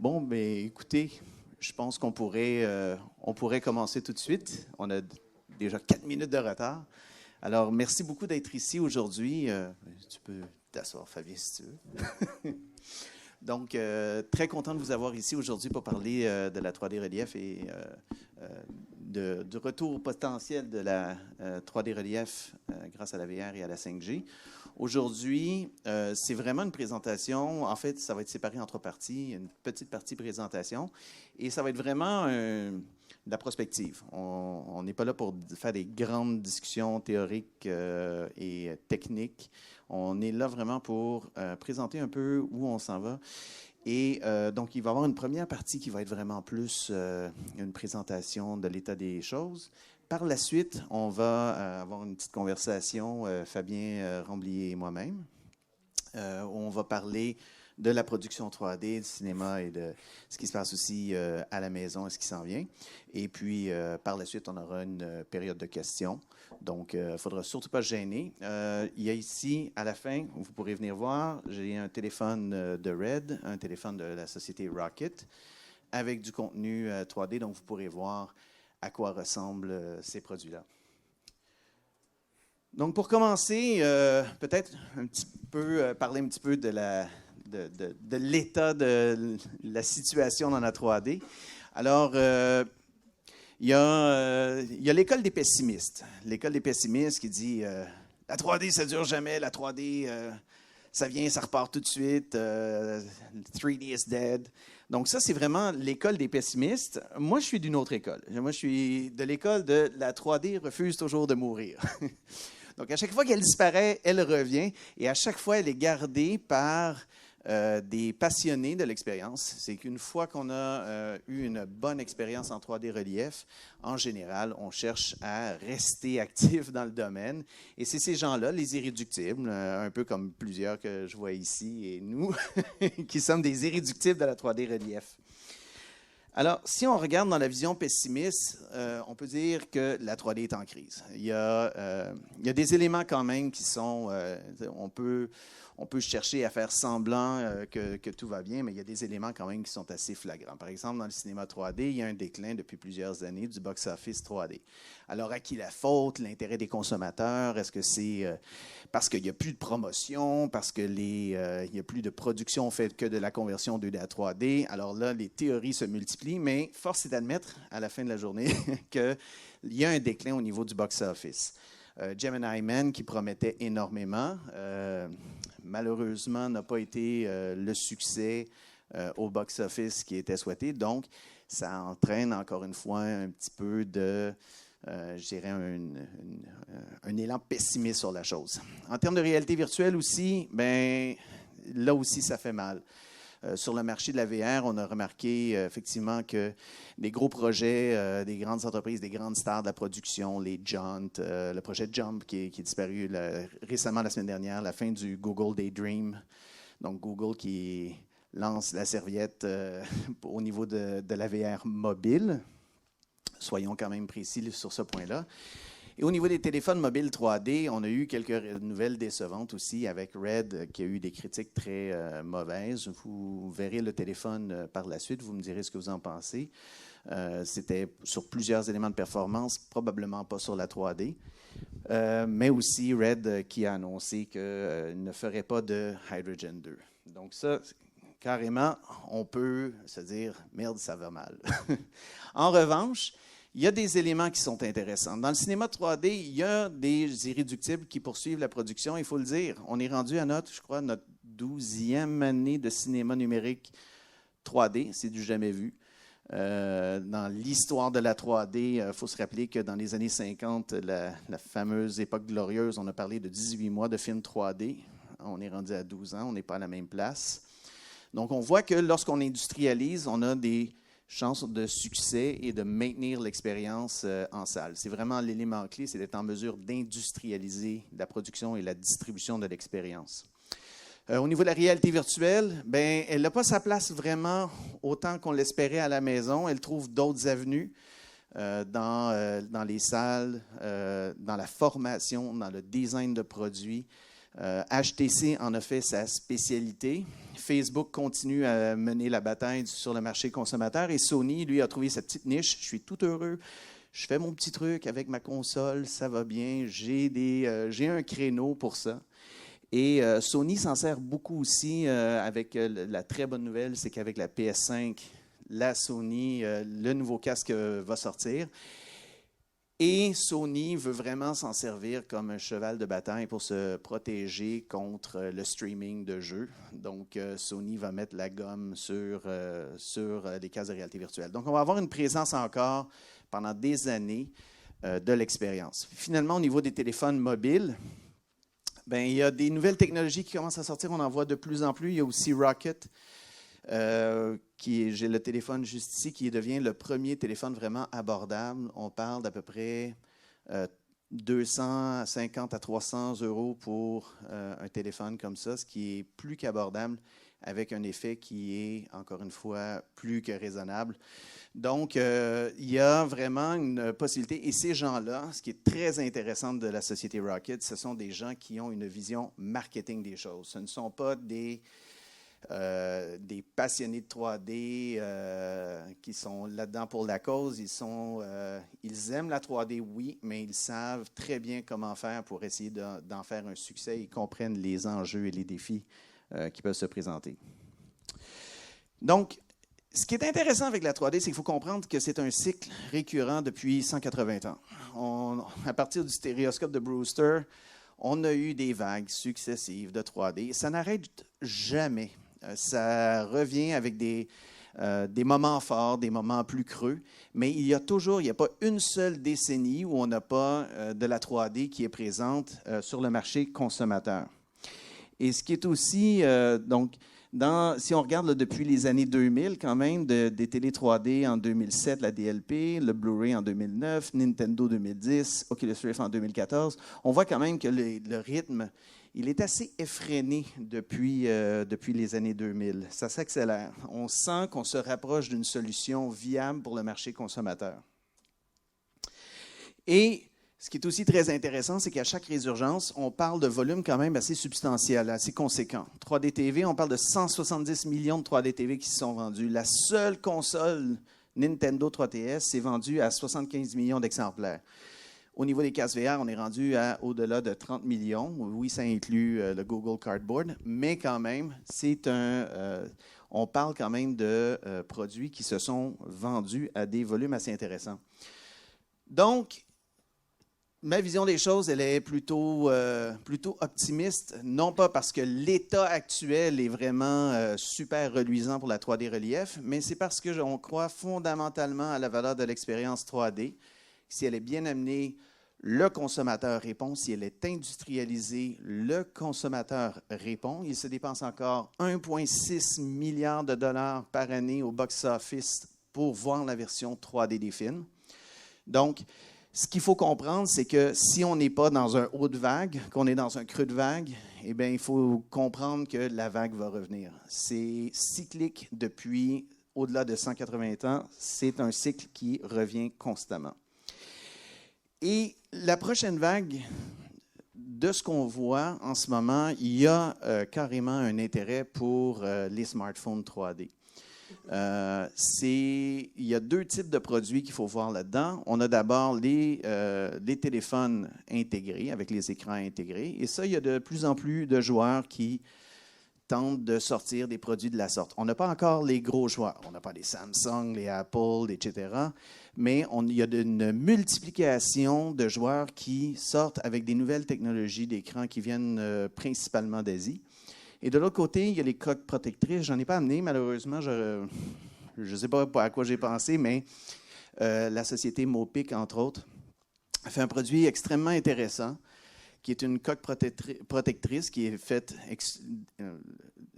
Bon, ben écoutez, je pense on pourrait commencer tout de suite. On a déjà 4 minutes de retard. Alors, merci beaucoup d'être ici aujourd'hui. Tu peux t'asseoir, Fabien, si tu veux. Donc, très content de vous avoir ici aujourd'hui pour parler de la 3D relief et du retour potentiel de la 3D relief grâce à la VR et à la 5G. Aujourd'hui, c'est vraiment une présentation. En fait, ça va être séparé en 3 parties. Une petite partie présentation et ça va être vraiment de la prospective. On n'est pas là pour faire des grandes discussions théoriques et techniques. On est là vraiment pour présenter un peu où on s'en va. Et donc, il va y avoir une première partie qui va être vraiment plus une présentation de l'état des choses. Par la suite, on va avoir une petite conversation, Fabien Ramblier et moi-même. On va parler de la production 3D, du cinéma et de ce qui se passe aussi à la maison et ce qui s'en vient. Et puis, par la suite, on aura une période de questions. Donc, il ne faudra surtout pas se gêner. Il y a ici, à la fin, vous pourrez venir voir, j'ai un téléphone de Red, un téléphone de la société Rocket, avec du contenu 3D, donc vous pourrez voir à quoi ressemblent ces produits-là. Donc, pour commencer, peut-être un petit peu parler un petit peu de l'état de la situation dans la 3D. Alors, il y a l'école des pessimistes. L'école des pessimistes qui dit la 3D, ça ne dure jamais. La 3D, ça vient, ça repart tout de suite. 3D is dead. Donc, ça, c'est vraiment l'école des pessimistes. Moi, je suis d'une autre école. Moi, je suis de l'école de la 3D refuse toujours de mourir. Donc, à chaque fois qu'elle disparaît, elle revient. Et à chaque fois, elle est gardée par des passionnés de l'expérience. C'est qu'une fois qu'on a eu une bonne expérience en 3D relief, en général, on cherche à rester actif dans le domaine. Et c'est ces gens-là, les irréductibles, un peu comme plusieurs que je vois ici et nous, qui sommes des irréductibles de la 3D relief. Alors, si on regarde dans la vision pessimiste, on peut dire que la 3D est en crise. Il y a des éléments quand même qui sont... on peut chercher à faire semblant que tout va bien, mais il y a des éléments quand même qui sont assez flagrants. Par exemple, dans le cinéma 3D, il y a un déclin depuis plusieurs années du box-office 3D. Alors, à qui la faute? L'intérêt des consommateurs? Est-ce que c'est parce qu'il n'y a plus de promotion, parce qu'il n'y a plus de production faite que de la conversion 2D à 3D? Alors là, les théories se multiplient, mais force est d'admettre, à la fin de la journée, qu'il y a un déclin au niveau du box-office. Gemini Man, qui promettait énormément, malheureusement, n'a pas été le succès au box-office qui était souhaité. Donc, ça entraîne encore une fois un petit peu de, je dirais, un élan pessimiste sur la chose. En termes de réalité virtuelle aussi, ben, là aussi, ça fait mal. Sur le marché de la VR, on a remarqué effectivement que des gros projets, des grandes entreprises, des grandes stars de la production, les Jaunt, le projet Jump qui est disparu récemment la semaine dernière, la fin du Google Daydream, donc Google qui lance la serviette au niveau de la VR mobile. Soyons quand même précis sur ce point-là. Et au niveau des téléphones mobiles 3D, on a eu quelques nouvelles décevantes aussi avec Red qui a eu des critiques très mauvaises. Vous verrez le téléphone par la suite, vous me direz ce que vous en pensez. C'était sur plusieurs éléments de performance, probablement pas sur la 3D. Mais aussi Red qui a annoncé qu'il ne ferait pas de Hydrogen 2. Donc ça, carrément, on peut se dire « merde, ça va mal ». En revanche, il y a des éléments qui sont intéressants. Dans le cinéma 3D, il y a des irréductibles qui poursuivent la production, il faut le dire. On est rendu à notre 12e année de cinéma numérique 3D, c'est du jamais vu. Dans l'histoire de la 3D, il faut se rappeler que dans les années 50, la fameuse époque glorieuse, on a parlé de 18 mois de films 3D. On est rendu à 12 ans, on n'est pas à la même place. Donc, on voit que lorsqu'on industrialise, on a des chances de succès et de maintenir l'expérience en salle. C'est vraiment l'élément clé, c'est d'être en mesure d'industrialiser la production et la distribution de l'expérience. Au niveau de la réalité virtuelle, ben, elle n'a pas sa place vraiment autant qu'on l'espérait à la maison. Elle trouve d'autres avenues dans les salles, dans la formation, dans le design de produits. HTC en a fait sa spécialité. Facebook continue à mener la bataille sur le marché consommateur et Sony, lui, a trouvé sa petite niche. Je suis tout heureux. Je fais mon petit truc avec ma console, ça va bien. J'ai un créneau pour ça. Et Sony s'en sert beaucoup aussi avec la très bonne nouvelle, c'est qu'avec la PS5, la Sony, le nouveau casque va sortir. Et Sony veut vraiment s'en servir comme un cheval de bataille pour se protéger contre le streaming de jeux. Donc, Sony va mettre la gomme sur les casques de réalité virtuelle. Donc, on va avoir une présence encore pendant des années de l'expérience. Finalement, au niveau des téléphones mobiles, bien, il y a des nouvelles technologies qui commencent à sortir. On en voit de plus en plus. Il y a aussi Rocket. J'ai le téléphone juste ici, qui devient le premier téléphone vraiment abordable. On parle d'à peu près 250 à 300 euros pour un téléphone comme ça, ce qui est plus qu'abordable, avec un effet qui est, encore une fois, plus que raisonnable. Donc, il y a vraiment une possibilité. Et ces gens-là, ce qui est très intéressant de la société Rocket, ce sont des gens qui ont une vision marketing des choses. Ce ne sont pas des passionnés de 3D qui sont là-dedans pour la cause. Ils aiment la 3D, oui, mais ils savent très bien comment faire pour essayer d'en faire un succès. Ils comprennent les enjeux et les défis qui peuvent se présenter. Donc, ce qui est intéressant avec la 3D, c'est qu'il faut comprendre que c'est un cycle récurrent depuis 180 ans. À partir du stéréoscope de Brewster, on a eu des vagues successives de 3D. Ça n'arrête jamais. Ça revient avec des moments forts, des moments plus creux, mais il n'y a pas une seule décennie où on n'a pas de la 3D qui est présente sur le marché consommateur. Et ce qui est aussi, si on regarde là, depuis les années 2000 quand même, des télé 3D en 2007, la DLP, le Blu-ray en 2009, Nintendo 2010, Oculus Rift en 2014, on voit quand même que le rythme, il est assez effréné depuis les années 2000. Ça s'accélère. On sent qu'on se rapproche d'une solution viable pour le marché consommateur. Et ce qui est aussi très intéressant, c'est qu'à chaque résurgence, on parle de volume quand même assez substantiel, assez conséquent. 3D TV, on parle de 170 millions de 3D TV qui se sont vendus. La seule console Nintendo 3DS s'est vendue à 75 millions d'exemplaires. Au niveau des casques VR, on est rendu à au-delà de 30 millions. Oui, ça inclut le Google Cardboard, mais quand même, on parle quand même de produits qui se sont vendus à des volumes assez intéressants. Donc, ma vision des choses, elle est plutôt optimiste, non pas parce que l'état actuel est vraiment super reluisant pour la 3D relief, mais c'est parce qu'on croit fondamentalement à la valeur de l'expérience 3D. Si elle est bien amenée, le consommateur répond. Si elle est industrialisée, le consommateur répond. Il se dépense encore 1,6 milliard de dollars par année au box-office pour voir la version 3D des films. Donc, ce qu'il faut comprendre, c'est que si on n'est pas dans un haut de vague, qu'on est dans un creux de vague, eh bien, il faut comprendre que la vague va revenir. C'est cyclique depuis au-delà de 180 ans. C'est un cycle qui revient constamment. Et la prochaine vague, de ce qu'on voit en ce moment, il y a carrément un intérêt pour les smartphones 3D. Il y a deux types de produits qu'il faut voir là-dedans. On a d'abord les téléphones intégrés, avec les écrans intégrés. Et ça, il y a de plus en plus de joueurs qui tentent de sortir des produits de la sorte. On n'a pas encore les gros joueurs. On n'a pas les Samsung, les Apple, etc. Mais il y a une multiplication de joueurs qui sortent avec des nouvelles technologies d'écran qui viennent principalement d'Asie. Et de l'autre côté, il y a les coques protectrices. Je n'en ai pas amené, malheureusement. Je ne sais pas à quoi j'ai pensé, mais la société Mopic, entre autres, a fait un produit extrêmement intéressant qui est une coque protectrice qui est faite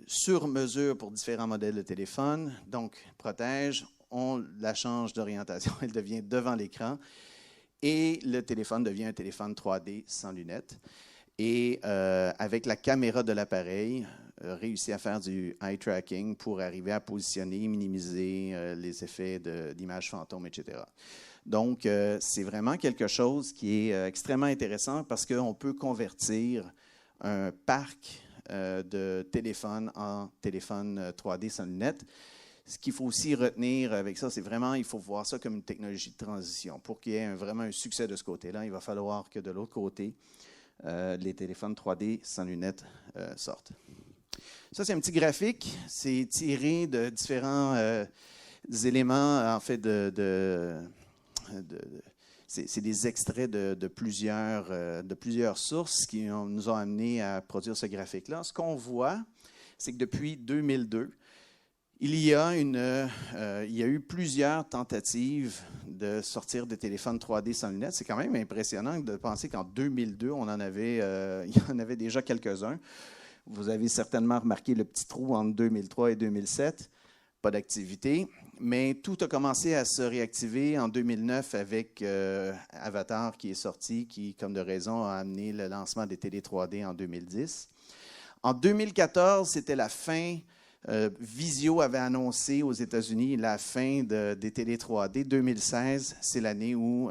sur mesure pour différents modèles de téléphone. Donc, protège, on la change d'orientation, elle devient devant l'écran et le téléphone devient un téléphone 3D sans lunettes. Et avec la caméra de l'appareil, réussit à faire du eye tracking pour arriver à positionner, minimiser les effets d'images fantômes, etc. Donc, c'est vraiment quelque chose qui est extrêmement intéressant parce qu'on peut convertir un parc de téléphones en téléphone 3D sans lunettes. Ce qu'il faut aussi retenir avec ça, c'est vraiment, il faut voir ça comme une technologie de transition. Pour qu'il y ait vraiment un succès de ce côté-là, il va falloir que de l'autre côté, les téléphones 3D sans lunettes sortent. Ça, c'est un petit graphique. C'est tiré de différents éléments, en fait, c'est des extraits de plusieurs sources qui nous ont amenés à produire ce graphique-là. Ce qu'on voit, c'est que depuis 2002, il y a eu plusieurs tentatives de sortir des téléphones 3D sans lunettes. C'est quand même impressionnant de penser qu'en 2002, il y en avait déjà quelques-uns. Vous avez certainement remarqué le petit trou entre 2003 et 2007. Pas d'activité. Mais tout a commencé à se réactiver en 2009 avec Avatar qui est sorti, qui, comme de raison, a amené le lancement des télé 3D en 2010. En 2014, c'était la fin. Visio avait annoncé aux États-Unis la fin des télé 3D. 2016, c'est l'année où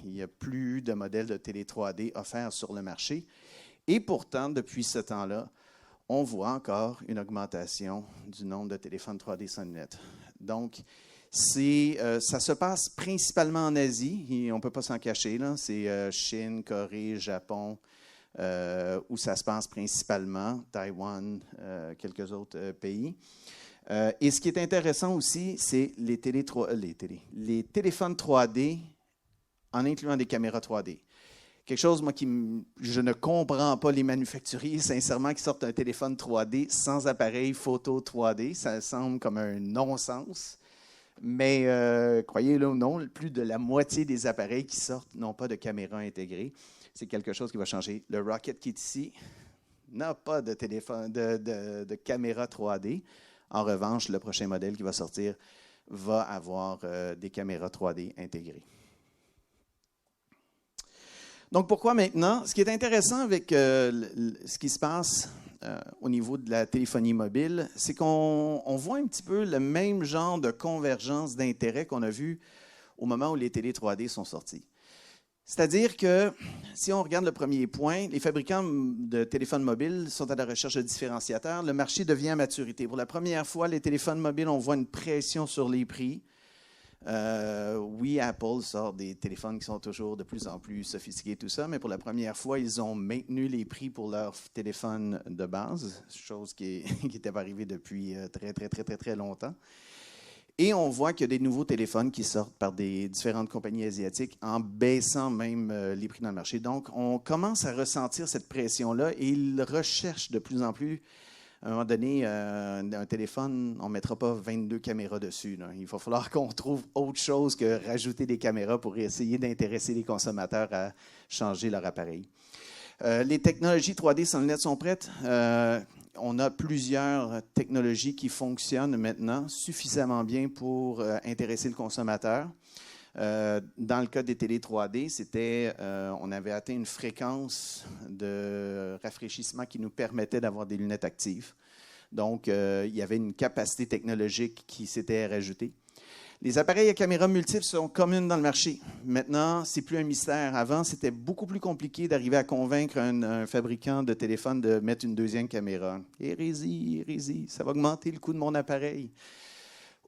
il n'y a plus de modèles de télé 3D offerts sur le marché. Et pourtant, depuis ce temps-là, on voit encore une augmentation du nombre de téléphones 3D sans lunettes. Donc, ça se passe principalement en Asie, et on ne peut pas s'en cacher. C'est Chine, Corée, Japon, où ça se passe principalement, Taïwan, quelques autres pays. Et ce qui est intéressant aussi, c'est les téléphones 3D en incluant des caméras 3D. Quelque chose, moi, je ne comprends pas les manufacturiers, sincèrement, qui sortent un téléphone 3D sans appareil photo 3D. Ça semble comme un non-sens. Mais croyez-le ou non, plus de la moitié des appareils qui sortent n'ont pas de caméra intégrée. C'est quelque chose qui va changer. Le Rocket qui est ici n'a pas de caméra 3D. En revanche, le prochain modèle qui va sortir va avoir des caméras 3D intégrées. Donc, pourquoi maintenant? Ce qui est intéressant avec ce qui se passe au niveau de la téléphonie mobile, c'est qu'on voit un petit peu le même genre de convergence d'intérêts qu'on a vu au moment où les télé 3D sont sortis. C'est-à-dire que, si on regarde le premier point, les fabricants de téléphones mobiles sont à la recherche de différenciateurs. Le marché devient à maturité. Pour la première fois, les téléphones mobiles, on voit une pression sur les prix. Oui, Apple sort des téléphones qui sont toujours de plus en plus sophistiqués, tout ça, mais pour la première fois, ils ont maintenu les prix pour leurs téléphones de base, chose qui n'était pas arrivée depuis très longtemps. Et on voit qu'il y a des nouveaux téléphones qui sortent par des différentes compagnies asiatiques en baissant même les prix dans le marché. Donc, on commence à ressentir cette pression-là et ils recherchent de plus en plus. À un moment donné, un téléphone, on ne mettra pas 22 caméras dessus. Là. Il va falloir qu'on trouve autre chose que rajouter des caméras pour essayer d'intéresser les consommateurs à changer leur appareil. Les technologies 3D sans lunettes sont prêtes. On a plusieurs technologies qui fonctionnent maintenant suffisamment bien pour intéresser le consommateur. Dans le cas des télé 3D, on avait atteint une fréquence de rafraîchissement qui nous permettait d'avoir des lunettes actives. Donc, il y avait une capacité technologique qui s'était rajoutée. Les appareils à caméra multiples sont communs dans le marché. Maintenant, ce n'est plus un mystère. Avant, c'était beaucoup plus compliqué d'arriver à convaincre un fabricant de téléphone de mettre une deuxième caméra. Hérésie, ça va augmenter le coût de mon appareil.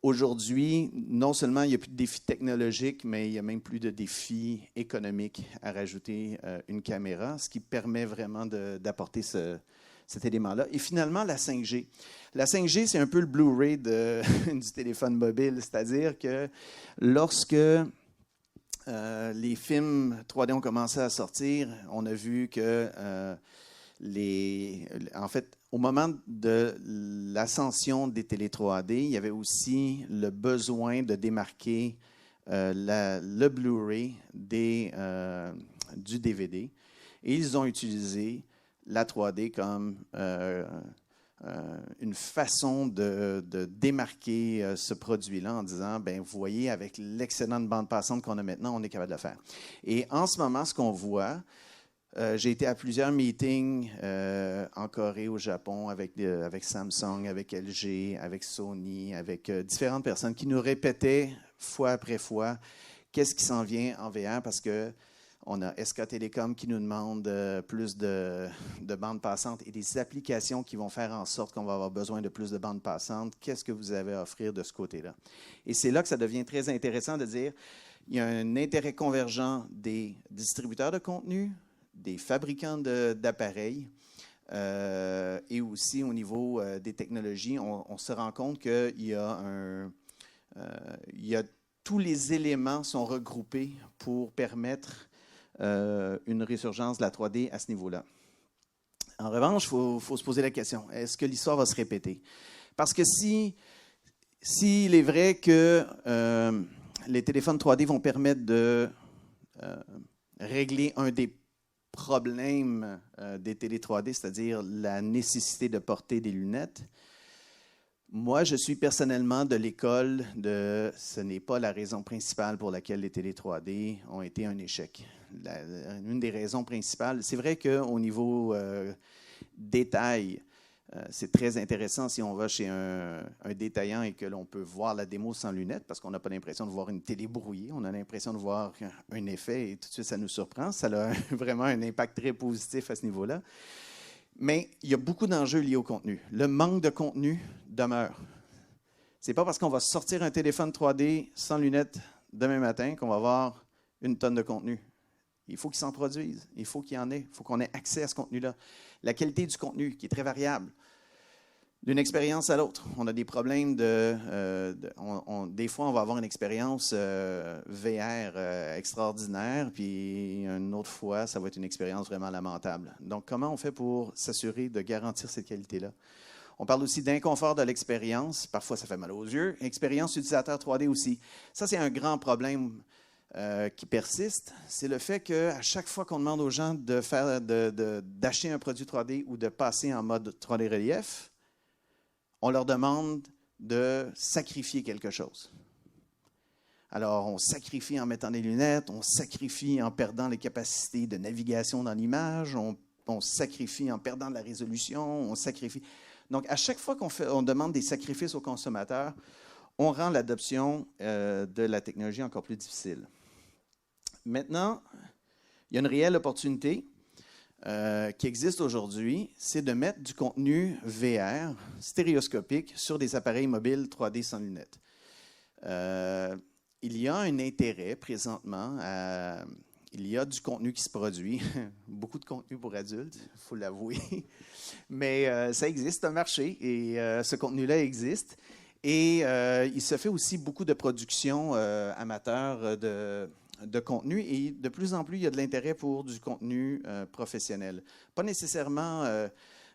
Aujourd'hui, non seulement il n'y a plus de défis technologiques, mais il n'y a même plus de défis économiques à rajouter une caméra, ce qui permet vraiment d'apporter cet élément-là. Et finalement, la 5G. La 5G, c'est un peu le Blu-ray du téléphone mobile, c'est-à-dire que lorsque les films 3D ont commencé à sortir, on a vu que en fait, au moment de l'ascension des télé 3D, il y avait aussi le besoin de démarquer le Blu-ray du DVD. Et ils ont utilisé la 3D comme une façon de démarquer ce produit-là en disant, bien, vous voyez, avec l'excellente bande passante qu'on a maintenant, on est capable de le faire. Et en ce moment, ce qu'on voit, j'ai été à plusieurs meetings en Corée, au Japon, avec Samsung, avec LG, avec Sony, avec différentes personnes qui nous répétaient fois après fois qu'est-ce qui s'en vient en VR parce que On a SK Télécom qui nous demande plus de bandes passantes et des applications qui vont faire en sorte qu'on va avoir besoin de plus de bandes passantes. Qu'est-ce que vous avez à offrir de ce côté-là? Et c'est là que ça devient très intéressant de dire il y a un intérêt convergent des distributeurs de contenu, des fabricants d'appareils et aussi au niveau des technologies. On se rend compte qu'il y a tous les éléments sont regroupés pour permettre une résurgence de la 3D à ce niveau-là. En revanche, il faut se poser la question, est-ce que l'histoire va se répéter? Parce que s'il est vrai que les téléphones 3D vont permettre de régler un des problèmes des télé 3D, c'est-à-dire la nécessité de porter des lunettes, moi, je suis personnellement de l'école de ce n'est pas la raison principale pour laquelle les télé 3D ont été un échec. Une des raisons principales, c'est vrai qu'au niveau détail, c'est très intéressant si on va chez un détaillant et que l'on peut voir la démo sans lunettes parce qu'on n'a pas l'impression de voir une télé brouillée, on a l'impression de voir un effet et tout de suite ça nous surprend. Ça a vraiment un impact très positif à ce niveau-là. Mais il y a beaucoup d'enjeux liés au contenu. Le manque de contenu demeure. Ce n'est pas parce qu'on va sortir un téléphone 3D sans lunettes demain matin qu'on va avoir une tonne de contenu. Il faut qu'il s'en produise, il faut qu'il y en ait, il faut qu'on ait accès à ce contenu-là. La qualité du contenu, qui est très variable, d'une expérience à l'autre. On a des problèmes des fois, on va avoir une expérience VR extraordinaire, puis une autre fois, ça va être une expérience vraiment lamentable. Donc, comment on fait pour s'assurer de garantir cette qualité-là? On parle aussi d'inconfort de l'expérience. Parfois, ça fait mal aux yeux. Expérience utilisateur 3D aussi. Ça, c'est un grand problème qui persiste. C'est le fait qu'à chaque fois qu'on demande aux gens d'acheter un produit 3D ou de passer en mode 3D relief, on leur demande de sacrifier quelque chose. Alors, on sacrifie en mettant des lunettes, on sacrifie en perdant les capacités de navigation dans l'image, on sacrifie en perdant de la résolution, on sacrifie. Donc, à chaque fois qu'on demande des sacrifices aux consommateurs, on rend l'adoption de la technologie encore plus difficile. Maintenant, il y a une réelle opportunité qui existe aujourd'hui, c'est de mettre du contenu VR stéréoscopique sur des appareils mobiles 3D sans lunettes. Il y a un intérêt présentement, il y a du contenu qui se produit, beaucoup de contenu pour adultes, il faut l'avouer, mais ça existe, un marché, et ce contenu-là existe. Et il se fait aussi beaucoup de productions amateurs de contenu et de plus en plus, il y a de l'intérêt pour du contenu professionnel. Pas nécessairement de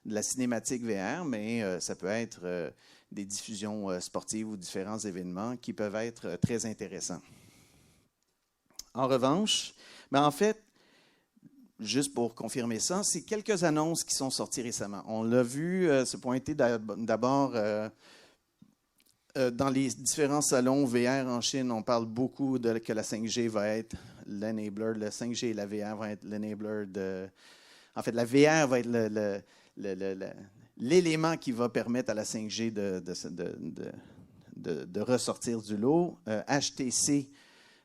la cinématique VR, mais ça peut être des diffusions sportives ou différents événements qui peuvent être très intéressants. En revanche, en fait, juste pour confirmer ça, c'est quelques annonces qui sont sorties récemment. On l'a vu se pointer d'abord dans les différents salons VR en Chine, on parle beaucoup que la 5G va être l'enabler. La 5G et la VR vont être l'enabler En fait, la VR va être l'élément qui va permettre à la 5G de ressortir du lot. HTC,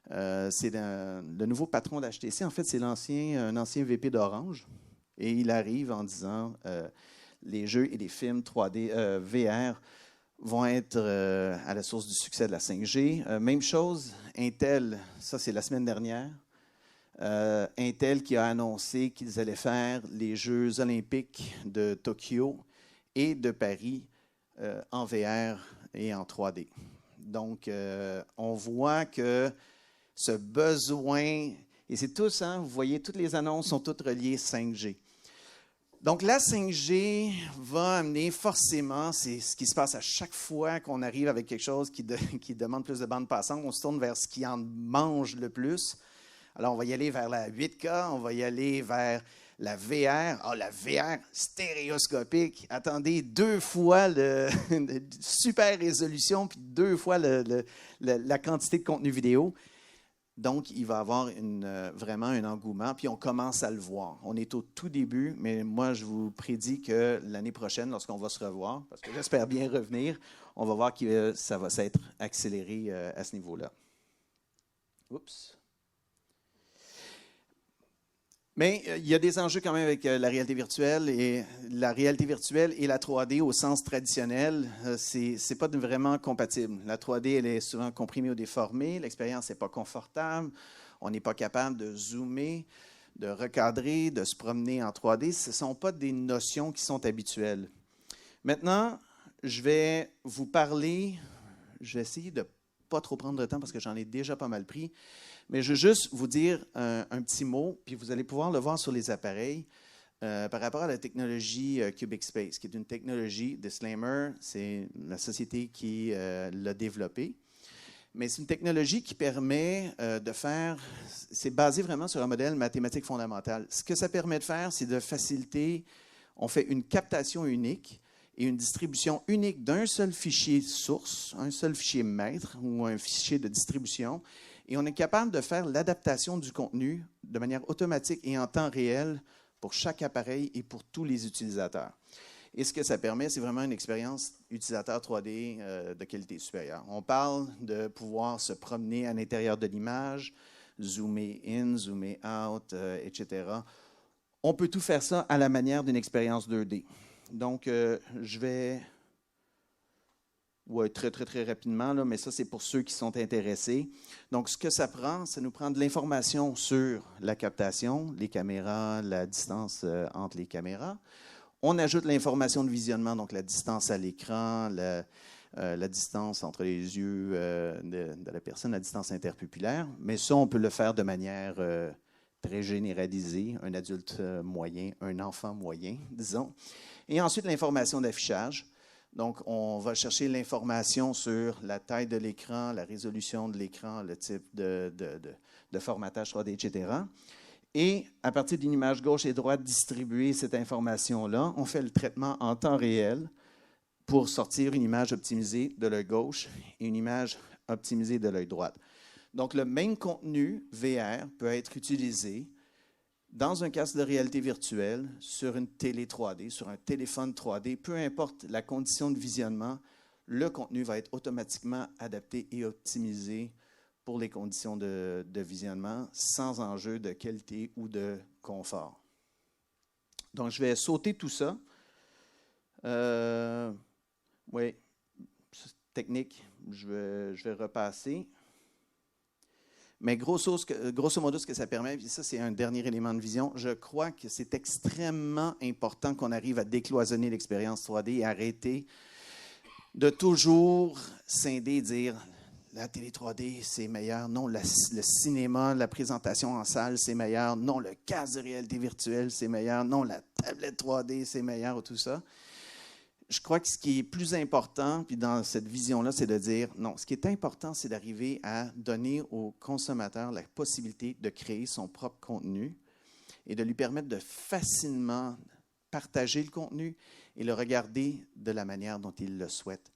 c'est le nouveau patron d'HTC. En fait, c'est un ancien VP d'Orange. Et il arrive en disant les jeux et les films 3D VR vont être à la source du succès de la 5G. Même chose, Intel, ça c'est la semaine dernière, Intel qui a annoncé qu'ils allaient faire les Jeux olympiques de Tokyo et de Paris en VR et en 3D. Donc, on voit que ce besoin, et c'est tous, hein, vous voyez, toutes les annonces sont toutes reliées 5G. Donc, la 5G va amener forcément, c'est ce qui se passe à chaque fois qu'on arrive avec quelque chose qui demande plus de bandes passantes, on se tourne vers ce qui en mange le plus. Alors, on va y aller vers la 8K, on va y aller vers la VR. Ah, la VR stéréoscopique. Attendez, 2 fois la super résolution, puis 2 fois la quantité de contenu vidéo. Donc, il va y avoir vraiment un engouement, puis on commence à le voir. On est au tout début, mais moi, je vous prédis que l'année prochaine, lorsqu'on va se revoir, parce que j'espère bien revenir, on va voir que ça va s'être accéléré à ce niveau-là. Oups. Mais il y a des enjeux quand même avec la réalité virtuelle et la 3D au sens traditionnel, c'est pas vraiment compatible. La 3D, elle est souvent comprimée ou déformée, l'expérience n'est pas confortable, on n'est pas capable de zoomer, de recadrer, de se promener en 3D. Ce ne sont pas des notions qui sont habituelles. Maintenant, je vais vous parler, je vais essayer de ne pas trop prendre de temps parce que j'en ai déjà pas mal pris, mais je veux juste vous dire un petit mot, puis vous allez pouvoir le voir sur les appareils, par rapport à la technologie Cubic Space, qui est une technologie de Disclaimer, c'est la société qui l'a développée. Mais c'est une technologie qui permet de faire, c'est basé vraiment sur un modèle mathématique fondamental. Ce que ça permet de faire, c'est de faciliter, on fait une captation unique et une distribution unique d'un seul fichier source, un seul fichier maître ou un fichier de distribution, et on est capable de faire l'adaptation du contenu de manière automatique et en temps réel pour chaque appareil et pour tous les utilisateurs. Et ce que ça permet, c'est vraiment une expérience utilisateur 3D de qualité supérieure. On parle de pouvoir se promener à l'intérieur de l'image, zoomer in, zoomer out, etc. On peut tout faire ça à la manière d'une expérience 2D. Donc, je vais... Oui, très, très, très rapidement, là, mais ça, c'est pour ceux qui sont intéressés. Donc, ce que ça prend, ça nous prend de l'information sur la captation, les caméras, la distance entre les caméras. On ajoute l'information de visionnement, donc la distance à l'écran, la distance entre les yeux de la personne, la distance interpupillaire. Mais ça, on peut le faire de manière très généralisée, un adulte moyen, un enfant moyen, disons. Et ensuite, l'information d'affichage. Donc, on va chercher l'information sur la taille de l'écran, la résolution de l'écran, le type de formatage 3D, etc. Et à partir d'une image gauche et droite distribuer cette information-là, on fait le traitement en temps réel pour sortir une image optimisée de l'œil gauche et une image optimisée de l'œil droit. Donc, le même contenu VR peut être utilisé dans un casque de réalité virtuelle, sur une télé 3D, sur un téléphone 3D, peu importe la condition de visionnement, le contenu va être automatiquement adapté et optimisé pour les conditions de visionnement, sans enjeu de qualité ou de confort. Donc, je vais sauter tout ça. Oui, technique, je vais repasser. Mais grosso modo, ce que ça permet, et ça c'est un dernier élément de vision, je crois que c'est extrêmement important qu'on arrive à décloisonner l'expérience 3D et arrêter de toujours scinder et dire la télé 3D c'est meilleur, non, le cinéma, la présentation en salle c'est meilleur, non, le casque de réalité virtuelle c'est meilleur, non, la tablette 3D c'est meilleur, ou tout ça. Je crois que ce qui est plus important, puis dans cette vision-là, c'est de dire, non, ce qui est important, c'est d'arriver à donner au consommateur la possibilité de créer son propre contenu et de lui permettre de facilement partager le contenu et le regarder de la manière dont il le souhaite.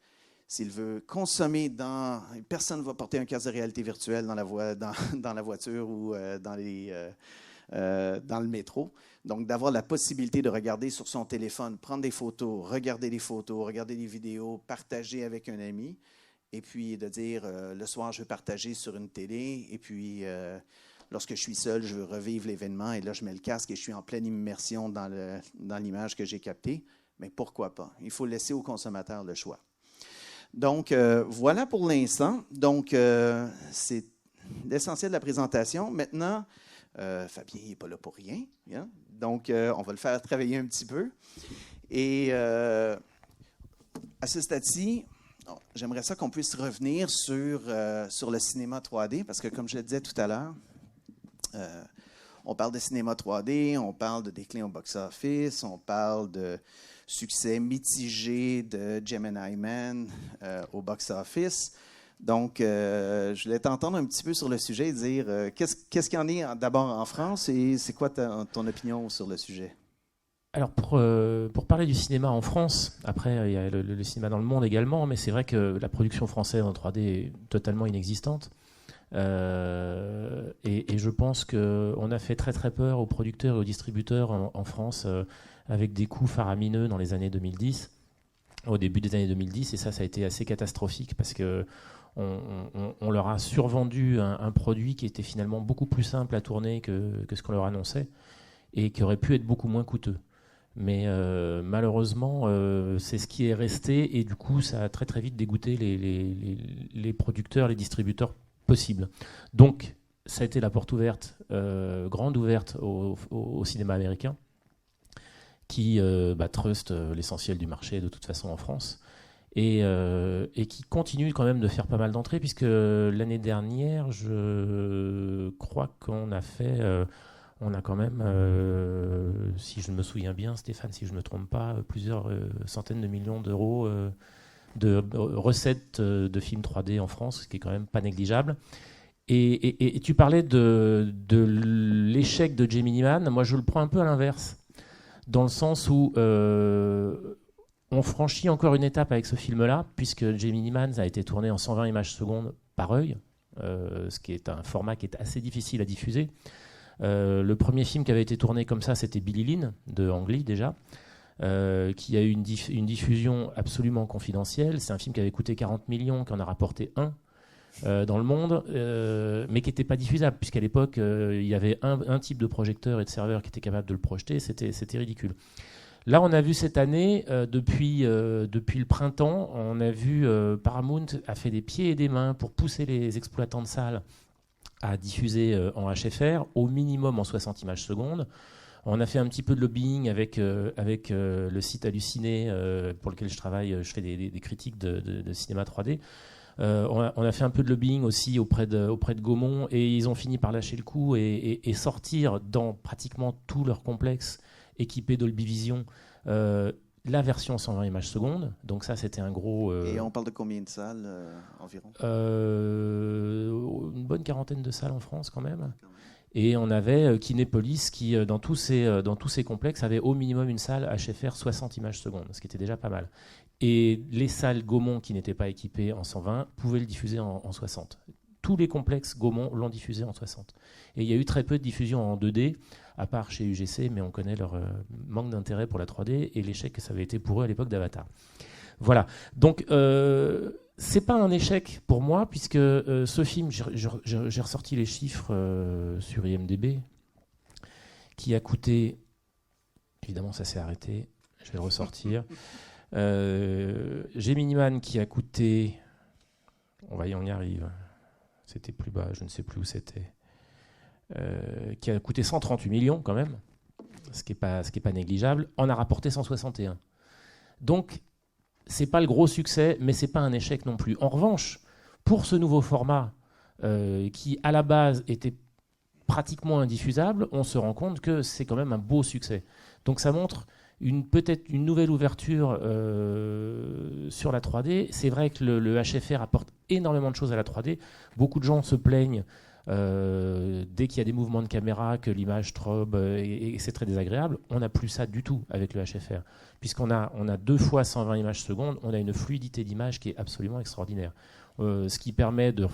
S'il veut consommer personne ne va porter un casque de réalité virtuelle dans la voiture ou dans le métro. Donc, d'avoir la possibilité de regarder sur son téléphone, prendre des photos, regarder des vidéos, partager avec un ami, et puis de dire, le soir, je veux partager sur une télé, et puis lorsque je suis seul, je veux revivre l'événement, et là, je mets le casque et je suis en pleine immersion dans l'image que j'ai captée. Mais pourquoi pas? Il faut laisser au consommateur le choix. Donc, voilà pour l'instant. Donc, c'est l'essentiel de la présentation. Maintenant, Fabien n'est pas là pour rien. Hein? Donc, on va le faire travailler un petit peu. Et à ce stade-ci, j'aimerais ça qu'on puisse revenir sur le cinéma 3D, parce que comme je le disais tout à l'heure, on parle de cinéma 3D, on parle de déclin au box-office, on parle de succès mitigé de Gemini Man au box-office. Donc, je voulais t'entendre un petit peu sur le sujet et dire qu'est-ce qu'il y en est d'abord en France et c'est quoi ton opinion sur le sujet? Alors, pour parler du cinéma en France, après, il y a le cinéma dans le monde également, mais c'est vrai que la production française en 3D est totalement inexistante. Et je pense qu'on a fait très très peur aux producteurs et aux distributeurs en France avec des coûts faramineux dans les années 2010, au début des années 2010, et ça a été assez catastrophique parce que on leur a survendu un produit qui était finalement beaucoup plus simple à tourner que ce qu'on leur annonçait. et qui aurait pu être beaucoup moins coûteux. Mais malheureusement, c'est ce qui est resté, et du coup, ça a très très vite dégoûté les producteurs, les distributeurs possibles. Donc, ça a été la porte ouverte, grande ouverte au cinéma américain, qui trust l'essentiel du marché de toute façon en France, et qui continue quand même de faire pas mal d'entrées, puisque l'année dernière, je crois qu'on a fait... on a quand même, si je me souviens bien, Stéphane, si je ne me trompe pas, plusieurs centaines de millions d'euros de recettes de films 3D en France, ce qui est quand même pas négligeable. Et tu parlais de l'échec de Gemini Man. Moi, je le prends un peu à l'inverse, dans le sens où on franchit encore une étape avec ce film-là, puisque Gemini Man a été tourné en 120 images secondes par œil, ce qui est un format qui est assez difficile à diffuser. Le premier film qui avait été tourné comme ça, c'était Billy Lynn, de Ang Lee déjà, qui a eu une diffusion absolument confidentielle. C'est un film qui avait coûté 40 millions, qui en a rapporté 1 dans le monde, mais qui n'était pas diffusable, puisqu'à l'époque, il y avait un type de projecteur et de serveur qui était capable de le projeter. C'était ridicule. Là, on a vu cette année, depuis le printemps, on a vu Paramount a fait des pieds et des mains pour pousser les exploitants de salles à diffuser en HFR, au minimum en 60 images secondes. On a fait un petit peu de lobbying avec le site Halluciné, pour lequel je travaille, je fais des critiques de cinéma 3D. On a fait un peu de lobbying aussi auprès de Gaumont, et ils ont fini par lâcher le coup et sortir dans pratiquement tout leur complexe équipé Dolby Vision la version 120 images secondes. Donc ça, c'était un gros... Et on parle de combien de salles environ? Une bonne quarantaine de salles en France quand même. Et on avait Kinépolis qui, dans tous ces complexes, avait au minimum une salle HFR 60 images secondes, ce qui était déjà pas mal. Et les salles Gaumont qui n'étaient pas équipées en 120 pouvaient le diffuser en 60. Tous les complexes Gaumont l'ont diffusé en 60. Et il y a eu très peu de diffusion en 2D, à part chez UGC, mais on connaît leur manque d'intérêt pour la 3D et l'échec que ça avait été pour eux à l'époque d'Avatar. Voilà. Donc, c'est pas un échec pour moi, puisque ce film, j'ai ressorti les chiffres sur IMDb, qui a coûté... Évidemment, ça s'est arrêté. Je vais le ressortir. Gemini Man qui a coûté... On y arrive. C'était plus bas, je ne sais plus où c'était. Qui a coûté 138 millions quand même, ce qui est pas négligeable, en a rapporté 161. Donc, c'est pas le gros succès, mais c'est pas un échec non plus. En revanche, pour ce nouveau format, qui à la base était pratiquement indiffusable, on se rend compte que c'est quand même un beau succès. Donc ça montre peut-être une nouvelle ouverture sur la 3D. C'est vrai que le HFR apporte énormément de choses à la 3D. Beaucoup de gens se plaignent dès qu'il y a des mouvements de caméra, que l'image strobe, et c'est très désagréable. On n'a plus ça du tout avec le HFR, puisqu'on a 2 fois 120 images secondes, on a une fluidité d'image qui est absolument extraordinaire, ce qui permet de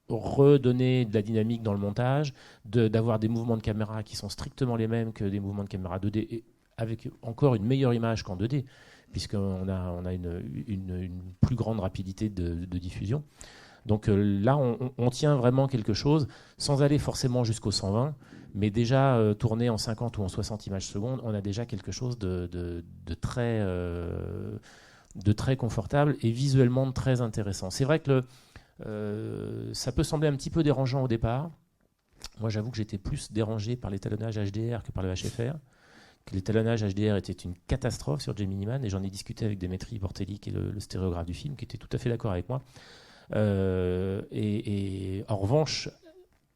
redonner de la dynamique dans le montage, d'avoir des mouvements de caméra qui sont strictement les mêmes que des mouvements de caméra 2D, et avec encore une meilleure image qu'en 2D, puisqu'on a une plus grande rapidité de diffusion. Donc là, on tient vraiment quelque chose, sans aller forcément jusqu'au 120, mais déjà tourné en 50 ou en 60 images secondes, on a déjà quelque chose de très confortable et visuellement très intéressant. C'est vrai que ça peut sembler un petit peu dérangeant au départ. Moi, j'avoue que j'étais plus dérangé par l'étalonnage HDR que par le HFR. Que l'étalonnage HDR était une catastrophe sur Gemini Man, et j'en ai discuté avec Demetri Bortelli, qui est le stéréographe du film, qui était tout à fait d'accord avec moi. Et en revanche,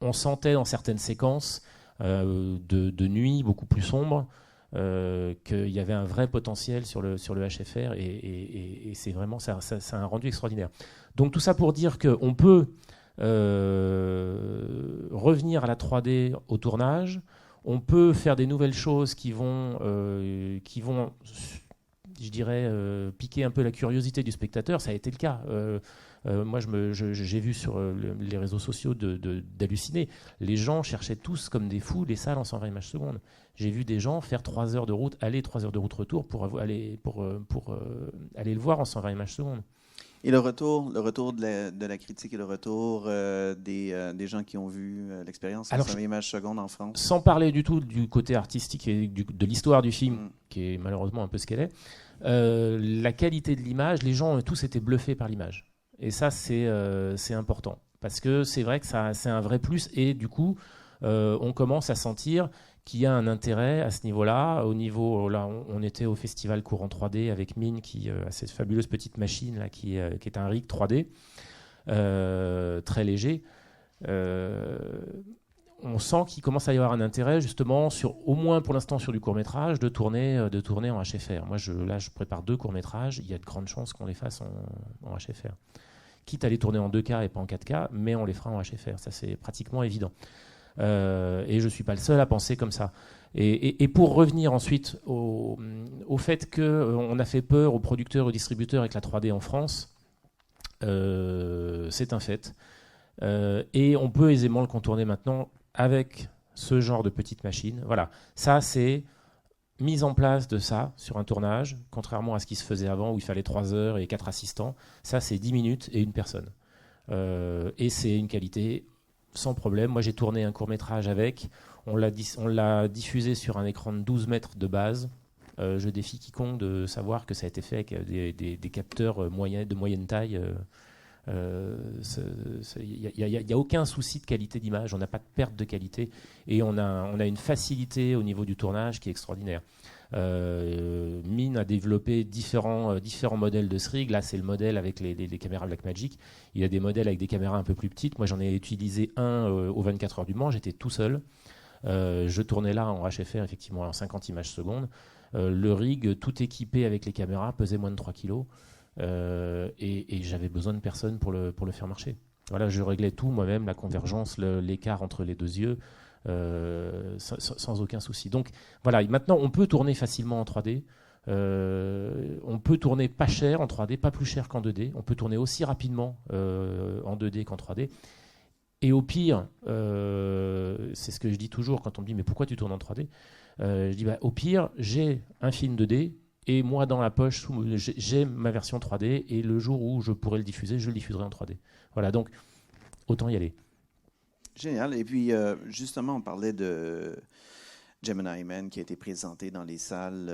on sentait dans certaines séquences de nuit beaucoup plus sombres qu'il y avait un vrai potentiel sur le HFR, et c'est vraiment ça a un rendu extraordinaire. Donc tout ça pour dire qu'on peut revenir à la 3D au tournage. On peut faire des nouvelles choses qui vont, je dirais, piquer un peu la curiosité du spectateur. Ça a été le cas. Moi, j'ai vu sur les réseaux sociaux d'Halluciné, les gens cherchaient tous comme des fous les salles en 120 images secondes. J'ai vu des gens faire 3 heures de route aller, 3 heures de route retour pour aller le voir en 120 images secondes. Et le retour de la critique et le retour des gens qui ont vu l'expérience en 100 images secondes en France. Sans parler du tout du côté artistique et de l'histoire du film, qui est malheureusement un peu ce qu'elle est, la qualité de l'image, les gens ont tous été bluffés par l'image. Et ça, c'est important. Parce que c'est vrai que c'est un vrai plus. Et du coup, on commence à sentir qu'il y a un intérêt à ce niveau-là. Là, on était au festival Courant 3D avec Mine, qui a cette fabuleuse petite machine là, qui est un rig 3D, très léger. On sent qu'il commence à y avoir un intérêt, justement, au moins pour l'instant sur du court-métrage, de tourner en HFR. Moi, je prépare 2 courts-métrages. Il y a de grandes chances qu'on les fasse en HFR. Quitte à les tourner en 2K et pas en 4K, mais on les fera en HFR. Ça, c'est pratiquement évident. Et je ne suis pas le seul à penser comme ça. Et pour revenir ensuite au fait qu'on a fait peur aux producteurs et aux distributeurs avec la 3D en France, c'est un fait. Et on peut aisément le contourner maintenant avec ce genre de petite machine. Voilà, ça c'est mise en place de ça sur un tournage, contrairement à ce qui se faisait avant où il fallait 3 heures et 4 assistants. Ça c'est 10 minutes et une personne. Et c'est une qualité sans problème. Moi, j'ai tourné un court-métrage avec. On l'a diffusé sur un écran de 12 mètres de base. Je défie quiconque de savoir que ça a été fait avec des capteurs de moyenne taille. Il n'y a aucun souci de qualité d'image. On n'a pas de perte de qualité. Et on a une facilité au niveau du tournage qui est extraordinaire. Mine a développé différents modèles de SRIG. Là, c'est le modèle avec les caméras Blackmagic. Il y a des modèles avec des caméras un peu plus petites. Moi, j'en ai utilisé un aux 24 heures du Mans. J'étais tout seul. Je tournais là en HFR, effectivement, en 50 images secondes. Le rig, tout équipé avec les caméras, pesait moins de 3 kilos. Et j'avais besoin de personne pour le faire marcher. Voilà, je réglais tout moi-même, la convergence, l'écart entre les 2 yeux. Sans aucun souci. Donc voilà, maintenant on peut tourner facilement en 3D. On peut tourner pas cher en 3D, pas plus cher qu'en 2D. On peut tourner aussi rapidement en 2D qu'en 3D. Et au pire, c'est ce que je dis toujours quand on me dit mais pourquoi tu tournes en 3D, je dis au pire, j'ai un film 2D et moi dans la poche, j'ai ma version 3D et le jour où je pourrai le diffuser, je le diffuserai en 3D. Voilà, donc autant y aller. Génial. Et puis, justement, on parlait de Gemini Man qui a été présenté dans les salles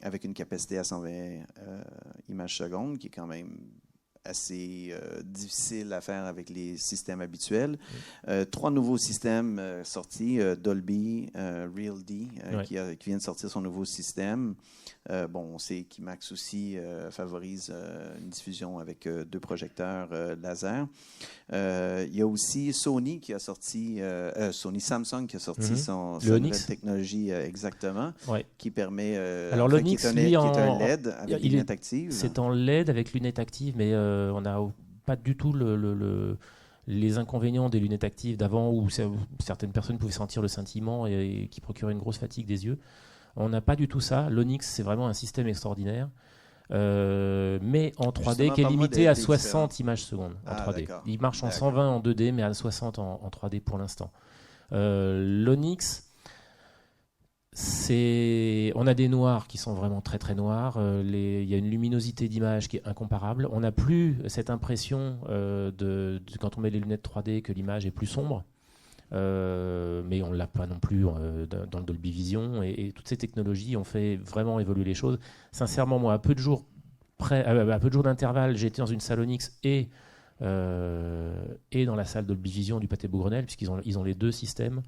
avec une capacité à 120 images secondes, qui est quand même assez difficile à faire avec les systèmes habituels. 3 nouveaux systèmes sortis, Dolby, RealD, qui vient de sortir son nouveau système. On sait qu'IMAX aussi favorise une diffusion avec 2 projecteurs laser. Il y a aussi Sony qui a sorti, Samsung qui a sorti sa nouvelle technologie exactement, qui permet, alors l'Onyx, qui est un LED avec lunettes actives. C'est en LED avec lunettes actives, mais on n'a pas du tout les inconvénients des lunettes actives d'avant où certaines personnes pouvaient sentir le scintillement et qui procuraient une grosse fatigue des yeux. On n'a pas du tout ça. L'Onyx, c'est vraiment un système extraordinaire, mais en 3D, justement, qui est limité à 60 images secondes en 3D. D'accord. Il marche en 120 en 2D, mais à 60 en 3D pour l'instant. L'Onyx, on a des noirs qui sont vraiment très très noirs. Il y a une luminosité d'image qui est incomparable. On n'a plus cette impression quand on met les lunettes 3D que l'image est plus sombre. Mais on ne l'a pas non plus dans le Dolby Vision et toutes ces technologies ont fait vraiment évoluer les choses. Sincèrement, moi, à peu de jours d'intervalle, j'étais dans une salle Onyx et dans la salle Dolby Vision du Pathé Beaugrenelle, puisqu'ils ont les 2 systèmes.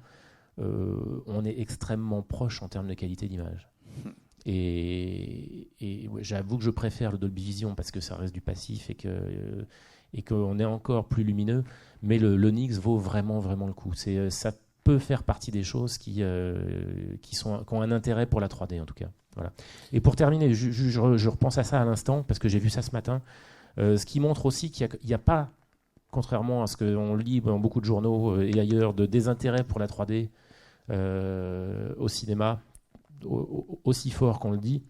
On est extrêmement proche en termes de qualité d'image. Et j'avoue que je préfère le Dolby Vision parce que ça reste du passif et qu'on est encore plus lumineux, mais l'Onyx vaut vraiment, vraiment le coup. Ça peut faire partie des choses qui ont un intérêt pour la 3D, en tout cas. Voilà. Et pour terminer, je repense à ça à l'instant, parce que j'ai vu ça ce matin, ce qui montre aussi qu'il n'y a pas, contrairement à ce qu'on lit dans beaucoup de journaux et ailleurs, de désintérêt pour la 3D au cinéma, aussi fort qu'on le dit.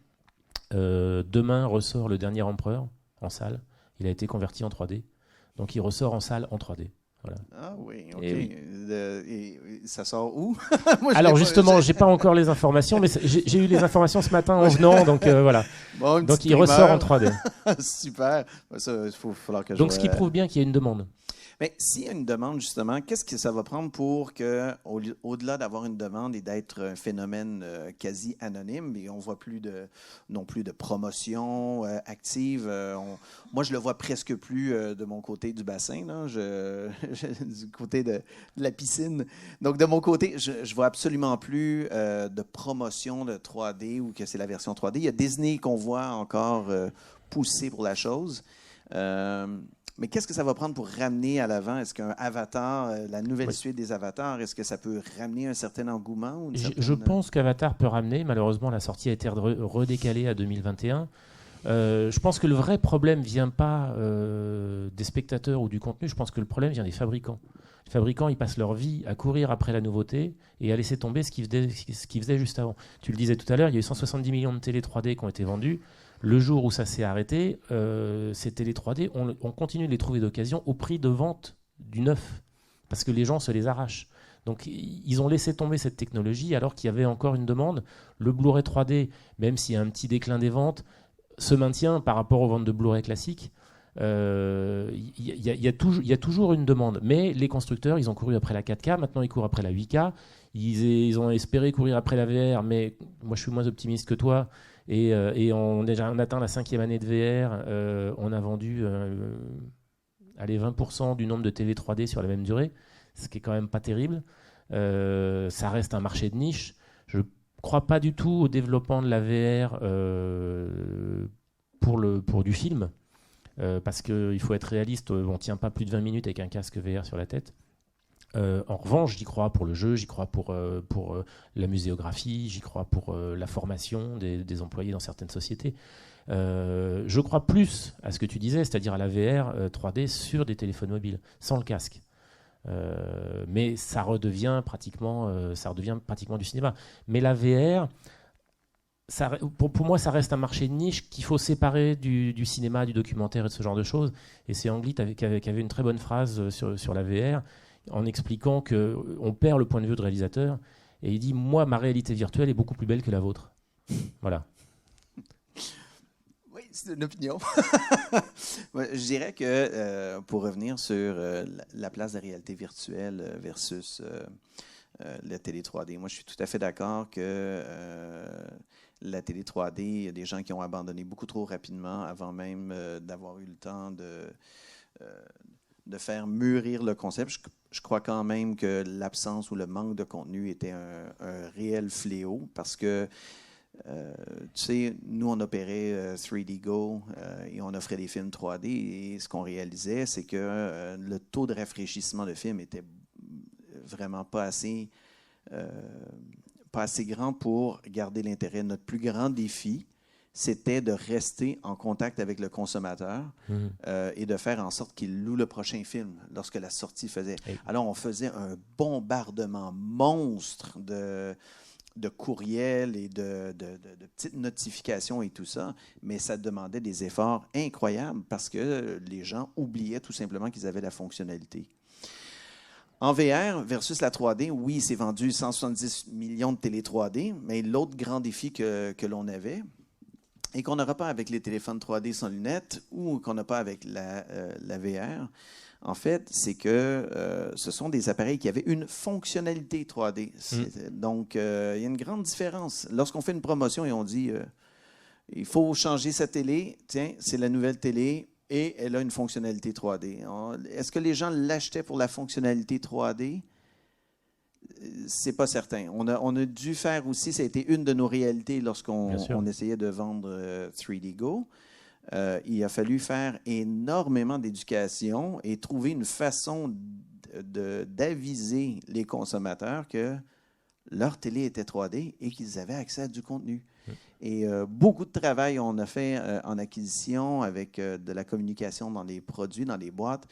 Demain ressort Le Dernier Empereur en salle. Il a été converti en 3D. Donc il ressort en salle en 3D. Voilà. Ah oui, OK. Et oui. Et ça sort où? Moi, Alors justement, j'ai pas encore les informations, mais j'ai eu les informations ce matin en venant, donc voilà. Bon, une Donc petite il ressort en primeur. 3D. Super. Ça, il va falloir que je Donc ce qui vois. prouve bien qu'il y a une demande. Mais s'il y a une demande, justement, qu'est-ce que ça va prendre pour que, au-delà d'avoir une demande et d'être un phénomène quasi anonyme, et on ne voit plus non plus de promotion active. Moi, je le vois presque plus de mon côté du bassin, là, du côté de la piscine. Donc, de mon côté, je vois absolument plus de promotion de 3D ou que c'est la version 3D. Il y a Disney qu'on voit encore pousser pour la chose. Mais qu'est-ce que ça va prendre pour ramener à l'avant? Est-ce qu'un Avatar, la nouvelle Oui. suite des Avatars, est-ce que ça peut ramener un certain engouement? Ou une Je certaine... pense qu'Avatar peut ramener. Malheureusement, la sortie a été redécalée à 2021. Je pense que le vrai problème vient pas des spectateurs ou du contenu. Je pense que le problème vient des fabricants. Les fabricants, ils passent leur vie à courir après la nouveauté et à laisser tomber ce qu'ils faisaient juste avant. Tu le disais tout à l'heure, il y a eu 170 millions de télé 3D qui ont été vendus. Le jour où ça s'est arrêté, ces télé 3D, on continue de les trouver d'occasion au prix de vente du neuf, parce que les gens se les arrachent. Donc ils ont laissé tomber cette technologie alors qu'il y avait encore une demande. Le Blu-ray 3D, même s'il y a un petit déclin des ventes, se maintient par rapport aux ventes de Blu-ray classiques. Il y a toujours une demande. Mais les constructeurs, ils ont couru après la 4K, maintenant ils courent après la 8K. Ils ont espéré courir après la VR, mais moi je suis moins optimiste que toi. Et on atteint la 5e année de VR. On a vendu 20% du nombre de télé 3D sur la même durée, ce qui est quand même pas terrible. Ça reste un marché de niche. Je crois pas du tout au développement de la VR pour du film, parce qu'il faut être réaliste, on ne tient pas plus de 20 minutes avec un casque VR sur la tête. En revanche, j'y crois pour le jeu, j'y crois pour la muséographie, j'y crois pour la formation des employés dans certaines sociétés. Je crois plus à ce que tu disais, c'est-à-dire à la VR 3D sur des téléphones mobiles, sans le casque. Mais ça redevient pratiquement du cinéma. Mais la VR, pour moi, ça reste un marché de niche qu'il faut séparer du cinéma, du documentaire et de ce genre de choses. Et c'est Ang Lee qui avait une très bonne phrase sur la VR, en expliquant qu'on perd le point de vue de réalisateur. Et il dit, moi, ma réalité virtuelle est beaucoup plus belle que la vôtre. Voilà. Oui, c'est une opinion. Ouais, je dirais que pour revenir sur la place de la réalité virtuelle versus la télé 3D, moi je suis tout à fait d'accord que la télé 3D, il y a des gens qui ont abandonné beaucoup trop rapidement avant même d'avoir eu le temps de faire mûrir le concept. Je crois quand même que l'absence ou le manque de contenu était un réel fléau parce que tu sais, nous, on opérait 3D Go et on offrait des films 3D et ce qu'on réalisait, c'est que le taux de rafraîchissement de film était vraiment pas assez grand pour garder l'intérêt. Notre plus grand défi, c'était de rester en contact avec le consommateur et de faire en sorte qu'il loue le prochain film lorsque la sortie faisait. Alors, on faisait un bombardement monstre de courriels et de petites notifications et tout ça, mais ça demandait des efforts incroyables parce que les gens oubliaient tout simplement qu'ils avaient la fonctionnalité. En VR versus la 3D, oui, c'est vendu 170 millions de télé 3D, mais l'autre grand défi que l'on avait, et qu'on n'aura pas avec les téléphones 3D sans lunettes ou qu'on n'a pas avec la VR, en fait, c'est que ce sont des appareils qui avaient une fonctionnalité 3D. Donc, il y a une grande différence. Lorsqu'on fait une promotion et on dit il faut changer sa télé, tiens, c'est la nouvelle télé et elle a une fonctionnalité 3D. Est-ce que les gens l'achetaient pour la fonctionnalité 3D? C'est pas certain. On a dû faire aussi, ça a été une de nos réalités lorsqu'on essayait de vendre 3D Go. Il a fallu faire énormément d'éducation et trouver une façon d'aviser les consommateurs que leur télé était 3D et qu'ils avaient accès à du contenu. Et beaucoup de travail on a fait en acquisition avec de la communication dans les produits, dans les boîtes,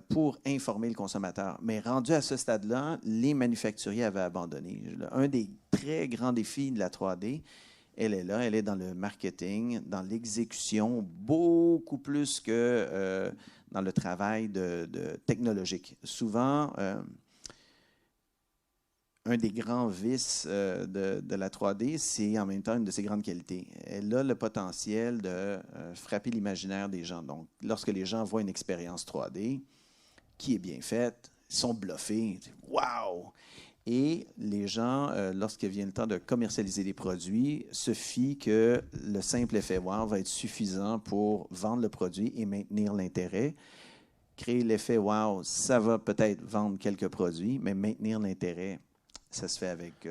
pour informer le consommateur. Mais rendu à ce stade-là, les manufacturiers avaient abandonné. Un des très grands défis de la 3D, elle est là, elle est dans le marketing, dans l'exécution, beaucoup plus que dans le travail technologique. Souvent, un des grands vices de la 3D, c'est en même temps une de ses grandes qualités. Elle a le potentiel de frapper l'imaginaire des gens. Donc, lorsque les gens voient une expérience 3D qui est bien faite, ils sont bluffés. Wow! Et les gens, lorsqu'il vient le temps de commercialiser les produits, se fient que le simple effet wow va être suffisant pour vendre le produit et maintenir l'intérêt. Créer l'effet wow, ça va peut-être vendre quelques produits, mais maintenir l'intérêt, ça se fait avec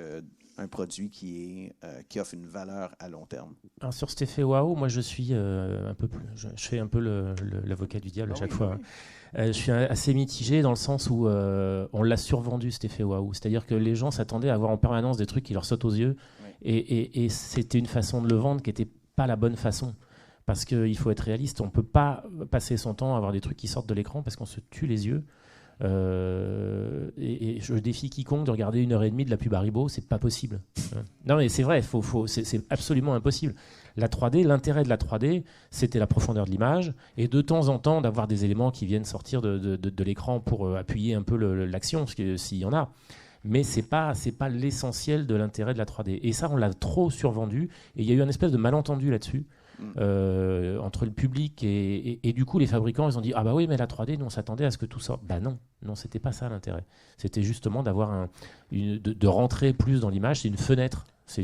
un produit qui offre une valeur à long terme. Alors sur cet effet waouh, moi je suis un peu plus, je fais un peu l'avocat du diable à chaque fois. Je suis assez mitigé dans le sens où on l'a survendu cet effet waouh. C'est-à-dire que les gens s'attendaient à avoir en permanence des trucs qui leur sautent aux yeux, et c'était une façon de le vendre qui n'était pas la bonne façon. Parce qu'il faut être réaliste, on ne peut pas passer son temps à avoir des trucs qui sortent de l'écran parce qu'on se tue les yeux. Et je défie quiconque de regarder 1h30 de la pub Haribo, c'est pas possible. Non mais c'est vrai, c'est absolument impossible. La 3D, l'intérêt de la 3D, c'était la profondeur de l'image et de temps en temps d'avoir des éléments qui viennent sortir de l'écran pour appuyer un peu l'action, s'il y en a. Mais c'est pas l'essentiel de l'intérêt de la 3D. Et ça, on l'a trop survendu et il y a eu un espèce de malentendu là-dessus. Entre le public et du coup les fabricants ils ont dit ah bah oui mais la 3D nous on s'attendait à ce que tout sorte. Bah non c'était pas ça l'intérêt, c'était justement d'avoir de rentrer plus dans l'image. C'est une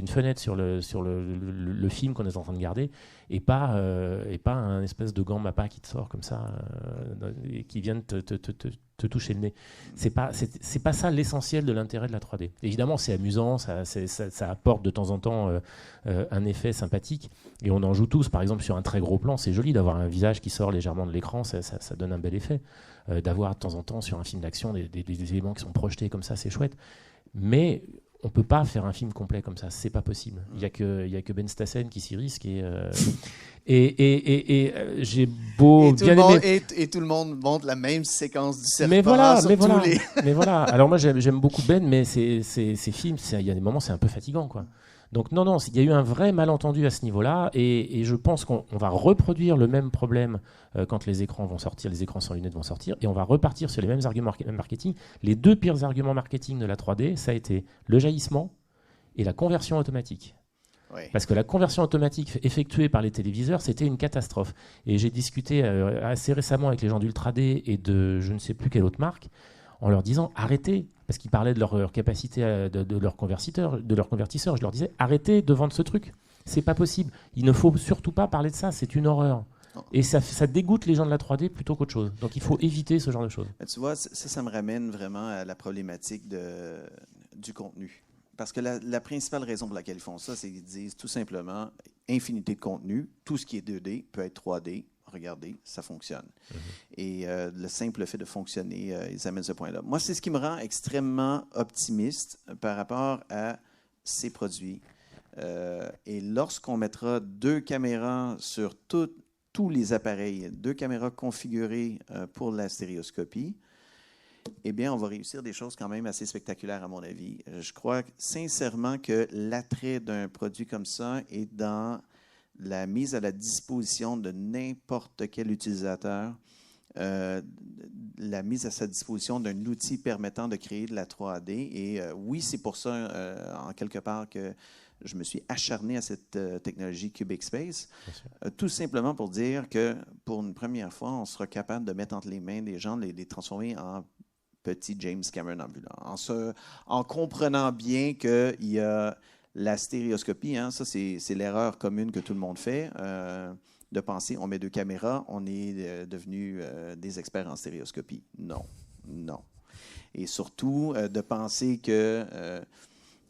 fenêtre sur le film qu'on est en train de garder et pas un espèce de gant Mappa qui te sort comme ça et qui vient te toucher le nez. C'est pas ça l'essentiel de l'intérêt de la 3D. Évidemment c'est amusant, ça apporte de temps en temps un effet sympathique et on en joue tous. Par exemple sur un très gros plan, c'est joli d'avoir un visage qui sort légèrement de l'écran, ça donne un bel effet. D'avoir de temps en temps sur un film d'action des éléments qui sont projetés comme ça, c'est chouette. Mais on peut pas faire un film complet comme ça, c'est pas possible. Il y a que Ben Stassen qui s'y risque et j'ai beau bien aimer. Et tout le monde montre la même séquence du serpent. Mais voilà. Alors moi j'aime beaucoup Ben, mais ces films, il y a des moments c'est un peu fatigant quoi. Donc non, il y a eu un vrai malentendu à ce niveau-là et je pense qu'on va reproduire le même problème quand les écrans vont sortir, les écrans sans lunettes vont sortir, et on va repartir sur les mêmes arguments marketing. Les deux pires arguments marketing de la 3D, ça a été le jaillissement et la conversion automatique. Oui. Parce que la conversion automatique effectuée par les téléviseurs, c'était une catastrophe. Et j'ai discuté assez récemment avec les gens d'Ultra D et de je ne sais plus quelle autre marque, en leur disant arrêtez, parce qu'ils parlaient de leur capacité de leur convertisseur. Je leur disais arrêtez de vendre ce truc, c'est pas possible. Il ne faut surtout pas parler de ça, c'est une horreur. Et ça dégoûte les gens de la 3D plutôt qu'autre chose. Donc il faut éviter ce genre de choses. Tu vois, ça me ramène vraiment à la problématique du contenu. Parce que la principale raison pour laquelle ils font ça, c'est qu'ils disent tout simplement infinité de contenu, tout ce qui est 2D peut être 3D. Regardez, ça fonctionne. Et le simple fait de fonctionner, ils amènent ce point-là. Moi, c'est ce qui me rend extrêmement optimiste par rapport à ces produits. Et lorsqu'on mettra 2 caméras sur tous les appareils, 2 caméras configurées pour la stéréoscopie, eh bien, on va réussir des choses quand même assez spectaculaires, à mon avis. Je crois sincèrement que l'attrait d'un produit comme ça est dans la mise à la disposition de n'importe quel utilisateur, la mise à sa disposition d'un outil permettant de créer de la 3D. Et oui, c'est pour ça, en quelque part, que je me suis acharné à cette technologie Cubic Space, tout simplement pour dire que, pour une première fois, on sera capable de mettre entre les mains des gens, de les transformer en petit James Cameron ambulant, en comprenant bien qu'il y a la stéréoscopie, hein, ça c'est l'erreur commune que tout le monde fait, de penser on met 2 caméras, on est devenu des experts en stéréoscopie. Non. Et surtout de penser que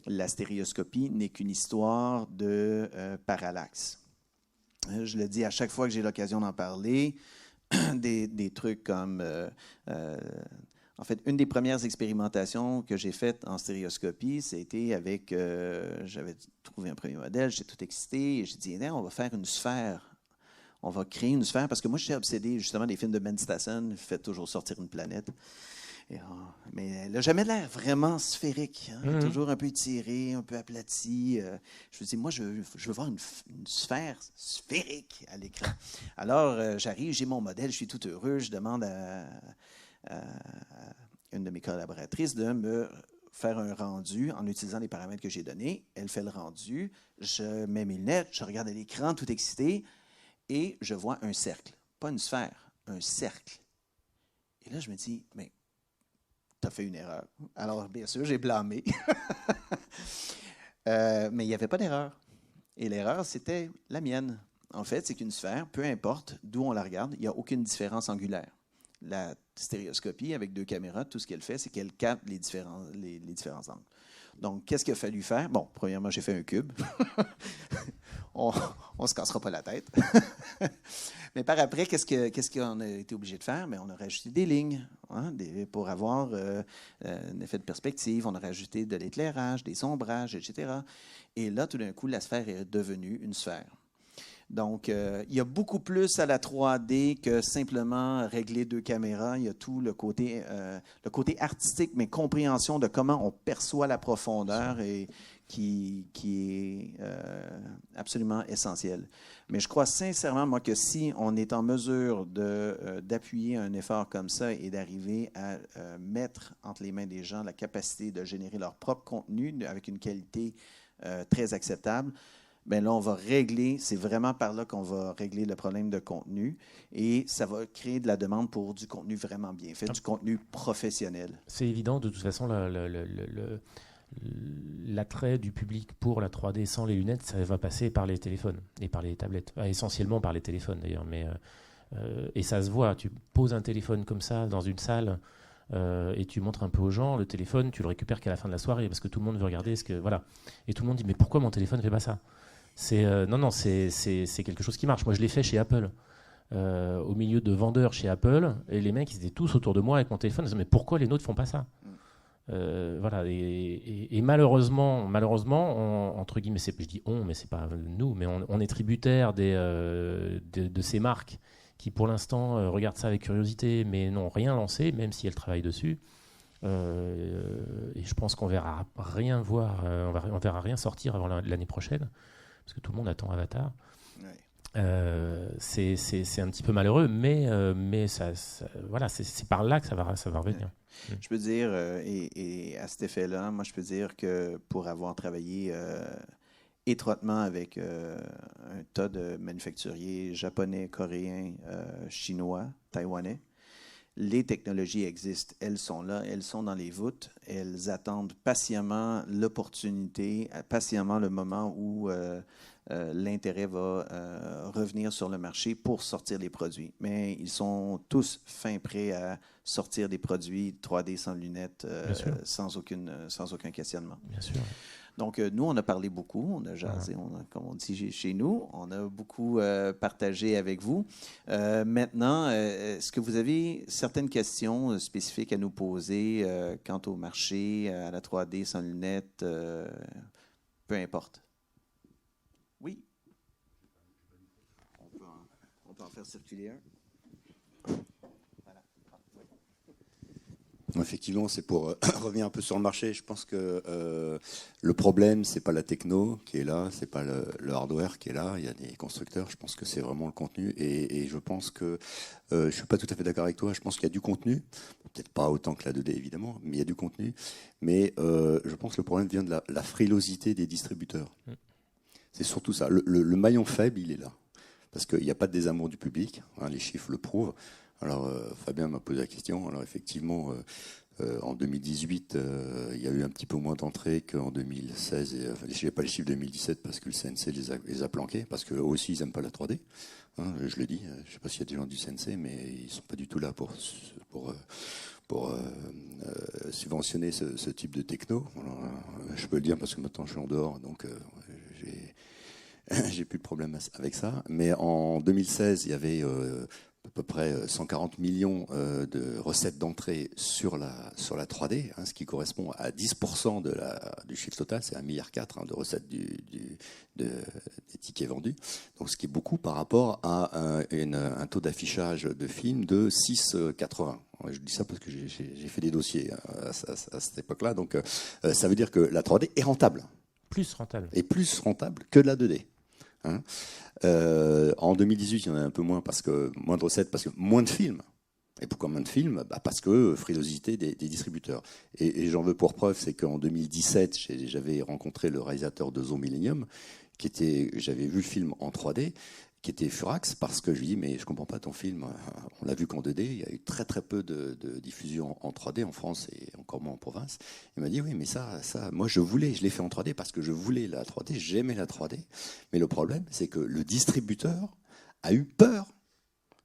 la stéréoscopie n'est qu'une histoire de parallaxe. Je le dis à chaque fois que j'ai l'occasion d'en parler, des trucs comme... En fait, une des premières expérimentations que j'ai faites en stéréoscopie, c'était avec... j'avais trouvé un premier modèle, j'étais tout excité, et j'ai dit, on va faire une sphère. On va créer une sphère, parce que moi, je suis obsédé justement des films de Ben Stassen, il fait toujours sortir une planète. Mais elle n'a jamais l'air vraiment sphérique. Hein? Toujours un peu étirée, un peu aplatie. Je me dis, moi, je veux voir une sphère sphérique à l'écran. Alors, j'arrive, j'ai mon modèle, je suis tout heureux. Je demande à une de mes collaboratrices de me faire un rendu en utilisant les paramètres que j'ai donnés. Elle fait le rendu. Je mets mes lunettes, je regarde à l'écran, tout excité, et je vois un cercle. Pas une sphère, un cercle. Et là, je me dis, mais tu as fait une erreur. Alors, bien sûr, j'ai blâmé. Mais il n'y avait pas d'erreur. Et l'erreur, c'était la mienne. En fait, c'est qu'une sphère, peu importe d'où on la regarde, il n'y a aucune différence angulaire. La stéréoscopie, avec 2 caméras, tout ce qu'elle fait, c'est qu'elle capte les différents angles. Donc, qu'est-ce qu'il a fallu faire? Bon, premièrement, j'ai fait un cube. On ne se cassera pas la tête. Mais par après, qu'est-ce qu'on a été obligé de faire? Mais on a rajouté des lignes pour avoir un effet de perspective. On a rajouté de l'éclairage, des sombrages, etc. Et là, tout d'un coup, la sphère est devenue une sphère. Donc, il y a beaucoup plus à la 3D que simplement régler 2 caméras. Il y a tout le côté artistique, mais compréhension de comment on perçoit la profondeur et qui est absolument essentiel. Mais je crois sincèrement, moi, que si on est en mesure d'appuyer un effort comme ça et d'arriver à mettre entre les mains des gens la capacité de générer leur propre contenu avec une qualité très acceptable, bien là, on va régler, c'est vraiment par là qu'on va régler le problème de contenu et ça va créer de la demande pour du contenu vraiment bien fait, du contenu professionnel. C'est évident, de toute façon, l'attrait du public pour la 3D sans les lunettes, ça va passer par les téléphones et par les tablettes. Essentiellement par les téléphones d'ailleurs, et ça se voit. Tu poses un téléphone comme ça dans une salle et tu montres un peu aux gens, le téléphone, tu le récupères qu'à la fin de la soirée parce que tout le monde veut regarder voilà. Et tout le monde dit mais pourquoi mon téléphone ne fait pas ça? Non, c'est quelque chose qui marche. Moi, je l'ai fait chez Apple. Au milieu de vendeurs chez Apple, et les mecs, ils étaient tous autour de moi avec mon téléphone. Ils disaient, mais pourquoi les nôtres font pas ça? Voilà. Et malheureusement, entre guillemets, je dis on, mais c'est pas nous, mais on est tributaire de ces marques qui, pour l'instant, regardent ça avec curiosité, mais n'ont rien lancé, même si elles travaillent dessus. Et je pense qu'on verra rien voir, on verra rien sortir avant l'année prochaine. Parce que tout le monde attend Avatar. Ouais. C'est un petit peu malheureux, mais voilà, c'est par là que ça va revenir. Ouais. Je peux dire, et à cet effet-là, moi, je peux dire que pour avoir travaillé étroitement avec un tas de manufacturiers japonais, coréens, chinois, taïwanais, les technologies existent, elles sont là, elles sont dans les voûtes, elles attendent patiemment l'opportunité, patiemment le moment où l'intérêt va revenir sur le marché pour sortir les produits. Mais ils sont tous fin prêts à sortir des produits 3D sans lunettes, sans aucun questionnement. Bien sûr. Donc, nous, on a parlé beaucoup, on a jasé, comme on dit chez nous, on a beaucoup partagé avec vous. Maintenant, est-ce que vous avez certaines questions spécifiques à nous poser quant au marché, à la 3D sans lunettes, peu importe? Oui? On peut en faire circuler un. Effectivement, c'est pour revenir un peu sur le marché. Je pense que le problème, c'est pas la techno qui est là, c'est pas le hardware qui est là. Il y a des constructeurs. Je pense que c'est vraiment le contenu. Et je pense que je suis pas tout à fait d'accord avec toi. Je pense qu'il y a du contenu, peut-être pas autant que la 2D évidemment, mais il y a du contenu. Mais je pense que le problème vient de la frilosité des distributeurs. C'est surtout ça. Le maillon faible, il est là, parce qu'il n'y a pas de désamour du public. Les chiffres le prouvent. Alors, Fabien m'a posé la question. Alors, effectivement, en 2018, il y a eu un petit peu moins d'entrées qu'en 2016. Je n'ai pas les chiffres de 2017 parce que le CNC les a planqués, parce qu'eux aussi, ils n'aiment pas la 3D. Je le dis, je ne sais pas s'il y a des gens du CNC, mais ils ne sont pas du tout là pour subventionner ce type de techno. Alors, je peux le dire parce que maintenant, je suis en dehors, donc j'ai plus de problème avec ça. Mais en 2016, il y avait peu près 140 millions de recettes d'entrée sur la 3D, hein, ce qui correspond à 10% du chiffre total, c'est 1,4 milliard hein, de recettes des tickets vendus. Donc ce qui est beaucoup par rapport à un taux d'affichage de films de 6,80. Je dis ça parce que j'ai fait des dossiers à cette époque-là. Donc ça veut dire que la 3D est rentable. Plus rentable. Et plus rentable que la 2D. Hein. En 2018, il y en a un peu moins, moins de recettes, parce que moins de films. Et pourquoi moins de films ? Parce que frilosité des distributeurs. Et j'en veux pour preuve, c'est qu'en 2017, j'avais rencontré le réalisateur de Zoo Millennium, j'avais vu le film en 3D, qui était furax, parce que je lui dis, mais je comprends pas ton film, on l'a vu qu'en 2D, il y a eu très très peu de diffusion en 3D en France et encore moins en province. Il m'a dit, oui, mais ça moi je l'ai fait en 3D parce que je voulais la 3D, j'aimais la 3D, mais le problème, c'est que le distributeur a eu peur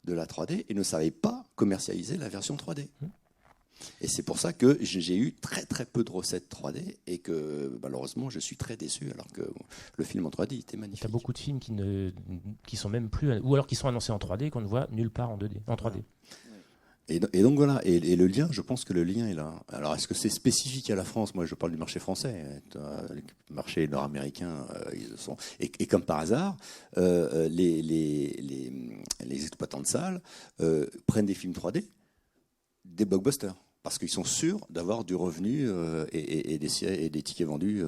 de la 3D et ne savait pas commercialiser la version 3D. Et c'est pour ça que j'ai eu très très peu de recettes 3D et que malheureusement je suis très déçu alors que le film en 3D était magnifique. Il y a beaucoup de films qui sont même plus, ou alors qui sont annoncés en 3D qu'on ne voit nulle part en 3D. Voilà. Et donc voilà, et le lien, je pense que le lien est là. Alors est-ce que c'est spécifique à la France ? Moi je parle du marché français, le marché nord-américain, ils sont. Et comme par hasard, les exploitants de salles prennent des films 3D, des blockbusters. Parce qu'ils sont sûrs d'avoir du revenu et des tickets vendus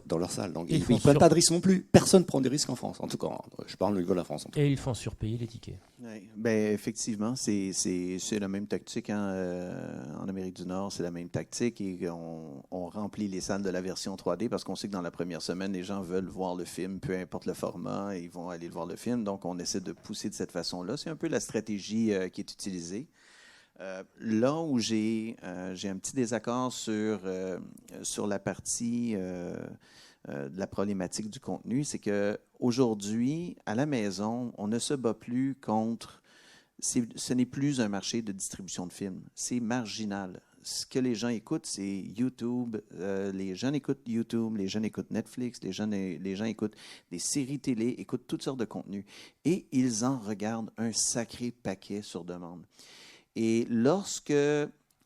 dans leur salle. Donc ils ne prennent pas de risques non plus. Personne ne prend des risques en France. En tout cas, je parle au niveau de la France. Et ils font surpayer les tickets. Oui. Ben, effectivement, c'est la même tactique. En Amérique du Nord, c'est la même tactique. Et on remplit les salles de la version 3D parce qu'on sait que dans la première semaine, les gens veulent voir le film, peu importe le format, ils vont aller voir le film. Donc, on essaie de pousser de cette façon-là. C'est un peu la stratégie qui est utilisée. Là où j'ai un petit désaccord sur la partie de la problématique du contenu, c'est qu'aujourd'hui, à la maison, on ne se bat plus contre... Ce n'est plus un marché de distribution de films. C'est marginal. Ce que les gens écoutent, c'est YouTube. Les jeunes écoutent YouTube, les jeunes écoutent Netflix, les gens écoutent des séries télé, écoutent toutes sortes de contenus. Et ils en regardent un sacré paquet sur demande. Et lorsque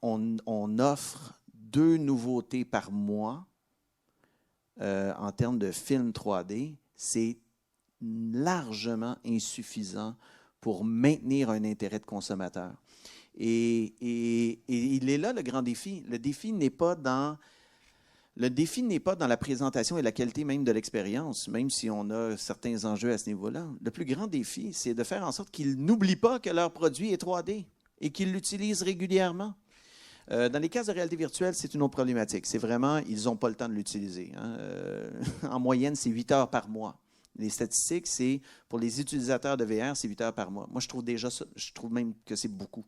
on offre 2 nouveautés par mois en termes de films 3D, c'est largement insuffisant pour maintenir un intérêt de consommateur. Et il est là le grand défi. Le défi n'est pas dans la présentation et la qualité même de l'expérience, même si on a certains enjeux à ce niveau-là. Le plus grand défi, c'est de faire en sorte qu'ils n'oublient pas que leur produit est 3D. Et qu'ils l'utilisent régulièrement. Dans les cas de réalité virtuelle, c'est une autre problématique. C'est vraiment, ils n'ont pas le temps de l'utiliser. Hein. En moyenne, c'est 8 heures par mois. Les statistiques, c'est pour les utilisateurs de VR, c'est 8 heures par mois. Moi, je trouve même que c'est beaucoup.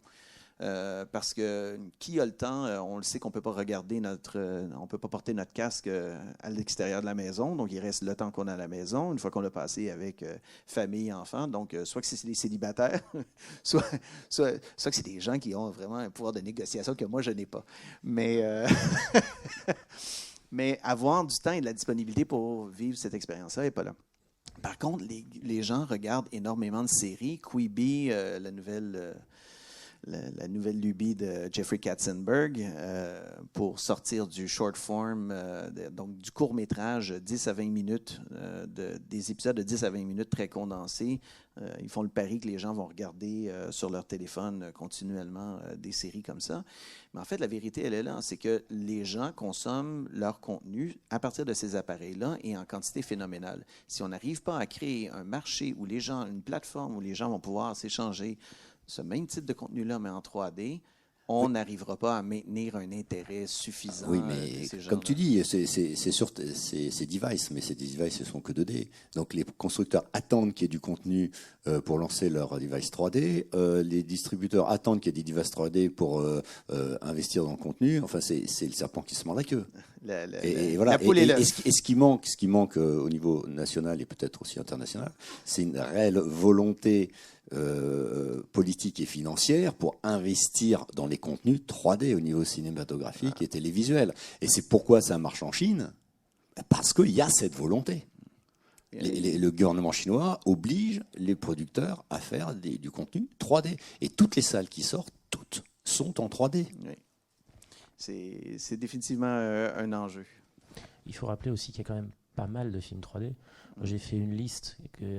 Parce que qui a le temps? On le sait qu'on ne peut pas regarder on peut pas porter notre casque à l'extérieur de la maison, donc il reste le temps qu'on a à la maison, une fois qu'on l'a passé avec famille, enfants. Donc, soit que c'est des célibataires, soit que c'est des gens qui ont vraiment un pouvoir de négociation que moi, je n'ai pas. Mais, mais avoir du temps et de la disponibilité pour vivre cette expérience-là n'est pas là. Par contre, les gens regardent énormément de séries. Quibi, la nouvelle lubie de Jeffrey Katzenberg pour sortir du short form, donc du court-métrage 10 à 20 minutes, des épisodes de 10 à 20 minutes très condensés. Ils font le pari que les gens vont regarder sur leur téléphone continuellement des séries comme ça. Mais en fait, la vérité, elle est là, c'est que les gens consomment leur contenu à partir de ces appareils-là et en quantité phénoménale. Si on n'arrive pas à créer un marché où une plateforme où les gens vont pouvoir s'échanger ce même type de contenu-là, mais en 3D, on n'arrivera pas à maintenir un intérêt suffisant. Oui, mais comme tu dis, c'est sûr, c'est device, mais ces devices ne sont que 2D. Donc les constructeurs attendent qu'il y ait du contenu pour lancer leur device 3D. Les distributeurs attendent qu'il y ait des devices 3D pour investir dans le contenu. Enfin, c'est le serpent qui se mord la queue. Et voilà. Et ce qui manque au niveau national et peut-être aussi international, c'est une réelle volonté politique et financière pour investir dans les contenus 3D au niveau cinématographique et télévisuel. Et c'est pourquoi ça marche en Chine, parce qu'il y a cette volonté. Le gouvernement chinois oblige les producteurs à faire du contenu 3D. Et toutes les salles qui sortent, toutes sont en 3D. Oui. C'est définitivement un enjeu. Il faut rappeler aussi qu'il y a quand même pas mal de films 3D. Moi, j'ai fait une liste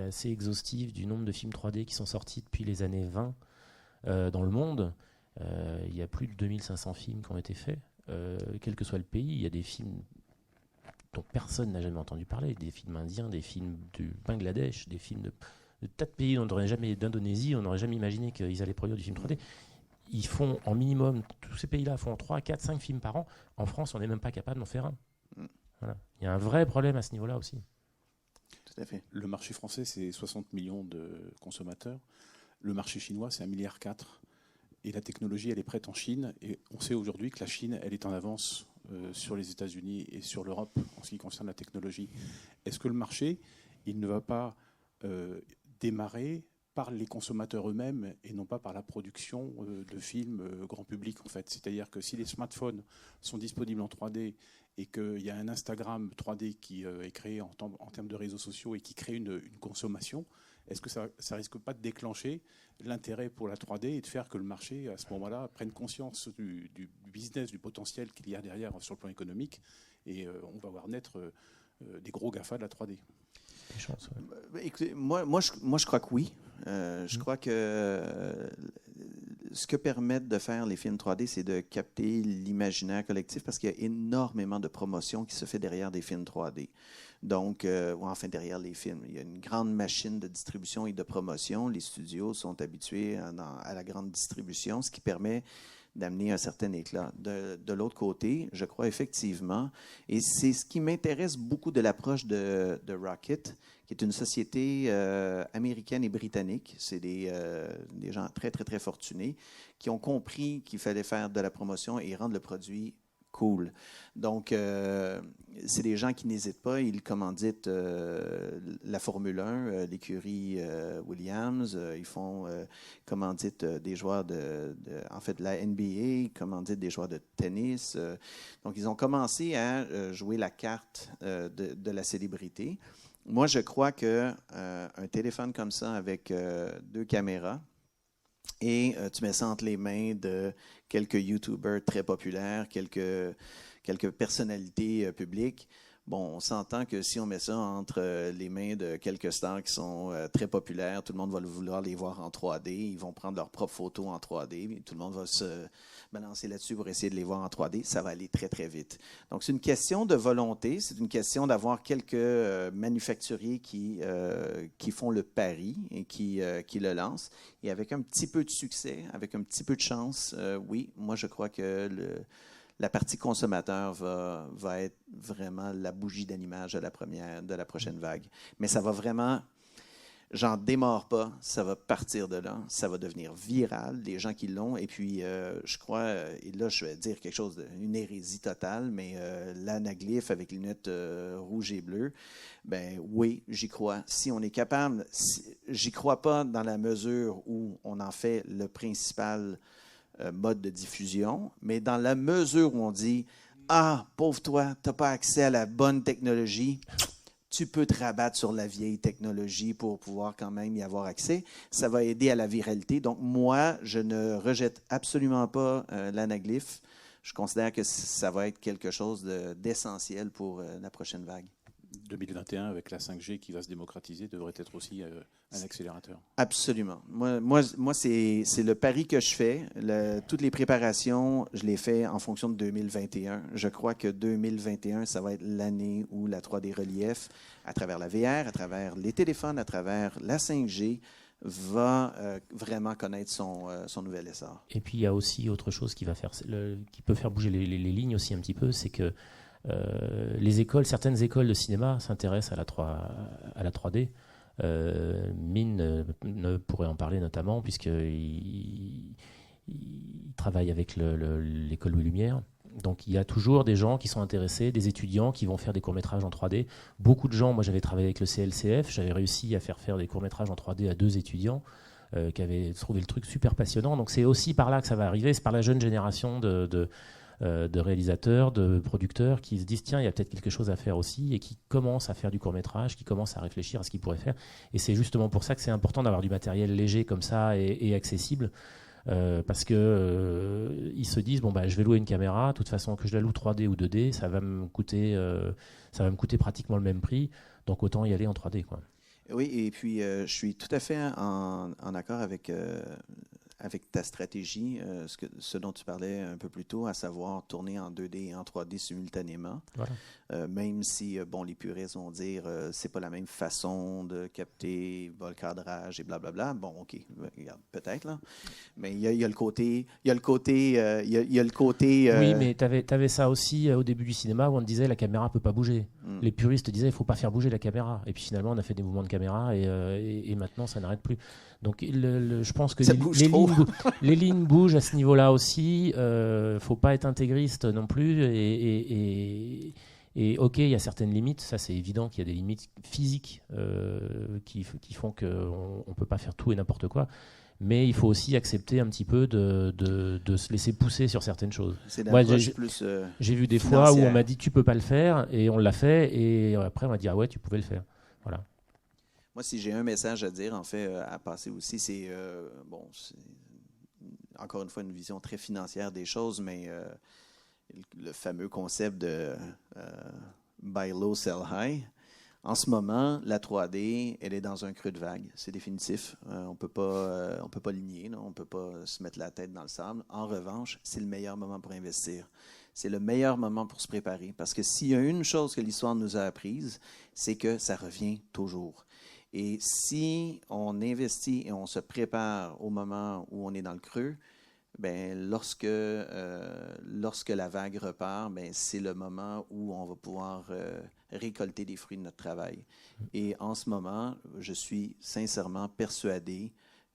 assez exhaustive du nombre de films 3D qui sont sortis depuis les années 20 dans le monde. Il y a plus de 2500 films qui ont été faits. Quel que soit le pays, il y a des films dont personne n'a jamais entendu parler, des films indiens, des films du Bangladesh, des films de tas de pays d'Indonésie, on n'aurait jamais imaginé qu'ils allaient produire du film 3D. Ils font en minimum, tous ces pays-là font 3, 4, 5 films par an. En France, on n'est même pas capable d'en faire un. Voilà. Il y a un vrai problème à ce niveau-là aussi. Tout à fait. Le marché français, c'est 60 millions de consommateurs. Le marché chinois, c'est 1,4 milliard. Et la technologie, elle est prête en Chine. Et on sait aujourd'hui que la Chine, elle est en avance sur les États-Unis et sur l'Europe en ce qui concerne la technologie. Est-ce que le marché, il ne va pas démarrer par les consommateurs eux-mêmes et non pas par la production de films grand public, en fait? C'est-à-dire que si les smartphones sont disponibles en 3D et qu'il y a un Instagram 3D qui est créé en termes de réseaux sociaux et qui crée une consommation, est-ce que ça ne risque pas de déclencher l'intérêt pour la 3D et de faire que le marché, à ce moment-là, prenne conscience du business, du potentiel qu'il y a derrière sur le plan économique, et on va voir naître des gros GAFA de la 3D? Chance, ouais. Écoutez, moi, je crois que oui. Je crois que ce que permettent de faire les films 3D, c'est de capter l'imaginaire collectif, parce qu'il y a énormément de promotion qui se fait derrière des films 3D. Donc, enfin, derrière les films. Il y a une grande machine de distribution et de promotion. Les studios sont habitués à la grande distribution, ce qui permet d'amener un certain éclat. De l'autre côté, je crois effectivement, et c'est ce qui m'intéresse beaucoup de l'approche de Rocket, qui est une société américaine et britannique. C'est des gens très, très, très fortunés qui ont compris qu'il fallait faire de la promotion et rendre le produit cool. Donc, c'est des gens qui n'hésitent pas. Ils commanditent la Formule 1, l'écurie Williams. Ils font commandite des joueurs de la NBA, ils commanditent des joueurs de tennis. Donc, ils ont commencé à jouer la carte de la célébrité. Moi, je crois qu'un téléphone comme ça avec 2 caméras, et tu mets ça entre les mains de quelques YouTubers très populaires, quelques personnalités publiques. Bon, on s'entend que si on met ça entre les mains de quelques stars qui sont très populaires, tout le monde va vouloir les voir en 3D. Ils vont prendre leurs propres photos en 3D. Tout le monde va se balancer là-dessus pour essayer de les voir en 3D. Ça va aller très, très vite. Donc, c'est une question de volonté. C'est une question d'avoir quelques manufacturiers qui font le pari et qui le lancent. Et avec un petit peu de succès, avec un petit peu de chance, oui, moi, je crois que la partie consommateur va être vraiment la bougie d'allumage de la prochaine vague. Mais ça va vraiment, j'en démords pas, ça va partir de là, ça va devenir viral, les gens qui l'ont. Et puis, je crois, et là, je vais dire quelque chose, une hérésie totale, mais l'anaglyphe avec les lunettes rouges et bleues, ben oui, j'y crois. Si on est capable, j'y crois pas dans la mesure où on en fait le principal mode de diffusion, mais dans la mesure où on dit « Ah, pauvre toi, tu n'as pas accès à la bonne technologie, tu peux te rabattre sur la vieille technologie pour pouvoir quand même y avoir accès. » Ça va aider à la viralité. Donc, moi, je ne rejette absolument pas l'anaglyphe. Je considère que ça va être quelque chose d'essentiel pour la prochaine vague. 2021, avec la 5G qui va se démocratiser, devrait être aussi un accélérateur. Absolument. Moi c'est le pari que je fais. Toutes les préparations, je les fais en fonction de 2021. Je crois que 2021, ça va être l'année où la 3D relief, à travers la VR, à travers les téléphones, à travers la 5G, va vraiment connaître son nouvel essor. Et puis, il y a aussi autre chose qui peut faire bouger les lignes aussi un petit peu, c'est que certaines écoles de cinéma s'intéressent à la 3D. Mine pourrait en parler notamment, puisqu'il travaille avec l'école Louis Lumière. Donc il y a toujours des gens qui sont intéressés, des étudiants qui vont faire des courts-métrages en 3D. Beaucoup de gens, moi j'avais travaillé avec le CLCF, j'avais réussi à faire des courts-métrages en 3D à 2 étudiants qui avaient trouvé le truc super passionnant. Donc c'est aussi par là que ça va arriver, c'est par la jeune génération de réalisateurs, de producteurs qui se disent tiens, il y a peut-être quelque chose à faire aussi et qui commencent à faire du court-métrage, qui commencent à réfléchir à ce qu'ils pourraient faire. Et c'est justement pour ça que c'est important d'avoir du matériel léger comme ça et accessible. Parce que ils se disent bon bah je vais louer une caméra, de toute façon que je la loue 3D ou 2D, ça va me coûter pratiquement le même prix, donc autant y aller en 3D quoi. Oui, et puis je suis tout à fait en accord avec ta stratégie, ce dont tu parlais un peu plus tôt, à savoir tourner en 2D et en 3D simultanément. Voilà. Même si, les puristes vont dire c'est pas la même façon de capter le cadrage et blablabla. Bon, OK, regarde, peut-être, là. Mais il y a le côté... Oui, mais tu avais ça aussi au début du cinéma où on te disait la caméra peut pas bouger. Les puristes disaient il faut pas faire bouger la caméra. Et puis finalement, on a fait des mouvements de caméra et maintenant, ça n'arrête plus. Donc, je pense que les lignes bougent à ce niveau-là aussi. Faut pas être intégriste non plus. Et OK, il y a certaines limites. Ça, c'est évident qu'il y a des limites physiques qui font qu'on ne peut pas faire tout et n'importe quoi. Mais il faut aussi accepter un petit peu de se laisser pousser sur certaines choses. Moi, j'ai vu des fois où on m'a dit tu peux pas le faire et on l'a fait et après on m'a dit ah ouais tu pouvais le faire. Voilà. Moi, si j'ai un message à dire, en fait, à passer aussi, c'est encore une fois une vision très financière des choses, mais le fameux concept de buy low, sell high. En ce moment, la 3D, elle est dans un creux de vague. C'est définitif. On peut pas ligner, on ne peut pas se mettre la tête dans le sable. En revanche, c'est le meilleur moment pour investir. C'est le meilleur moment pour se préparer. Parce que s'il y a une chose que l'histoire nous a apprise, c'est que ça revient toujours. Et si on investit et on se prépare au moment où on est dans le creux, ben, lorsque la vague repart, ben, c'est le moment où on va pouvoir récolter des fruits de notre travail. Et en ce moment, je suis sincèrement persuadé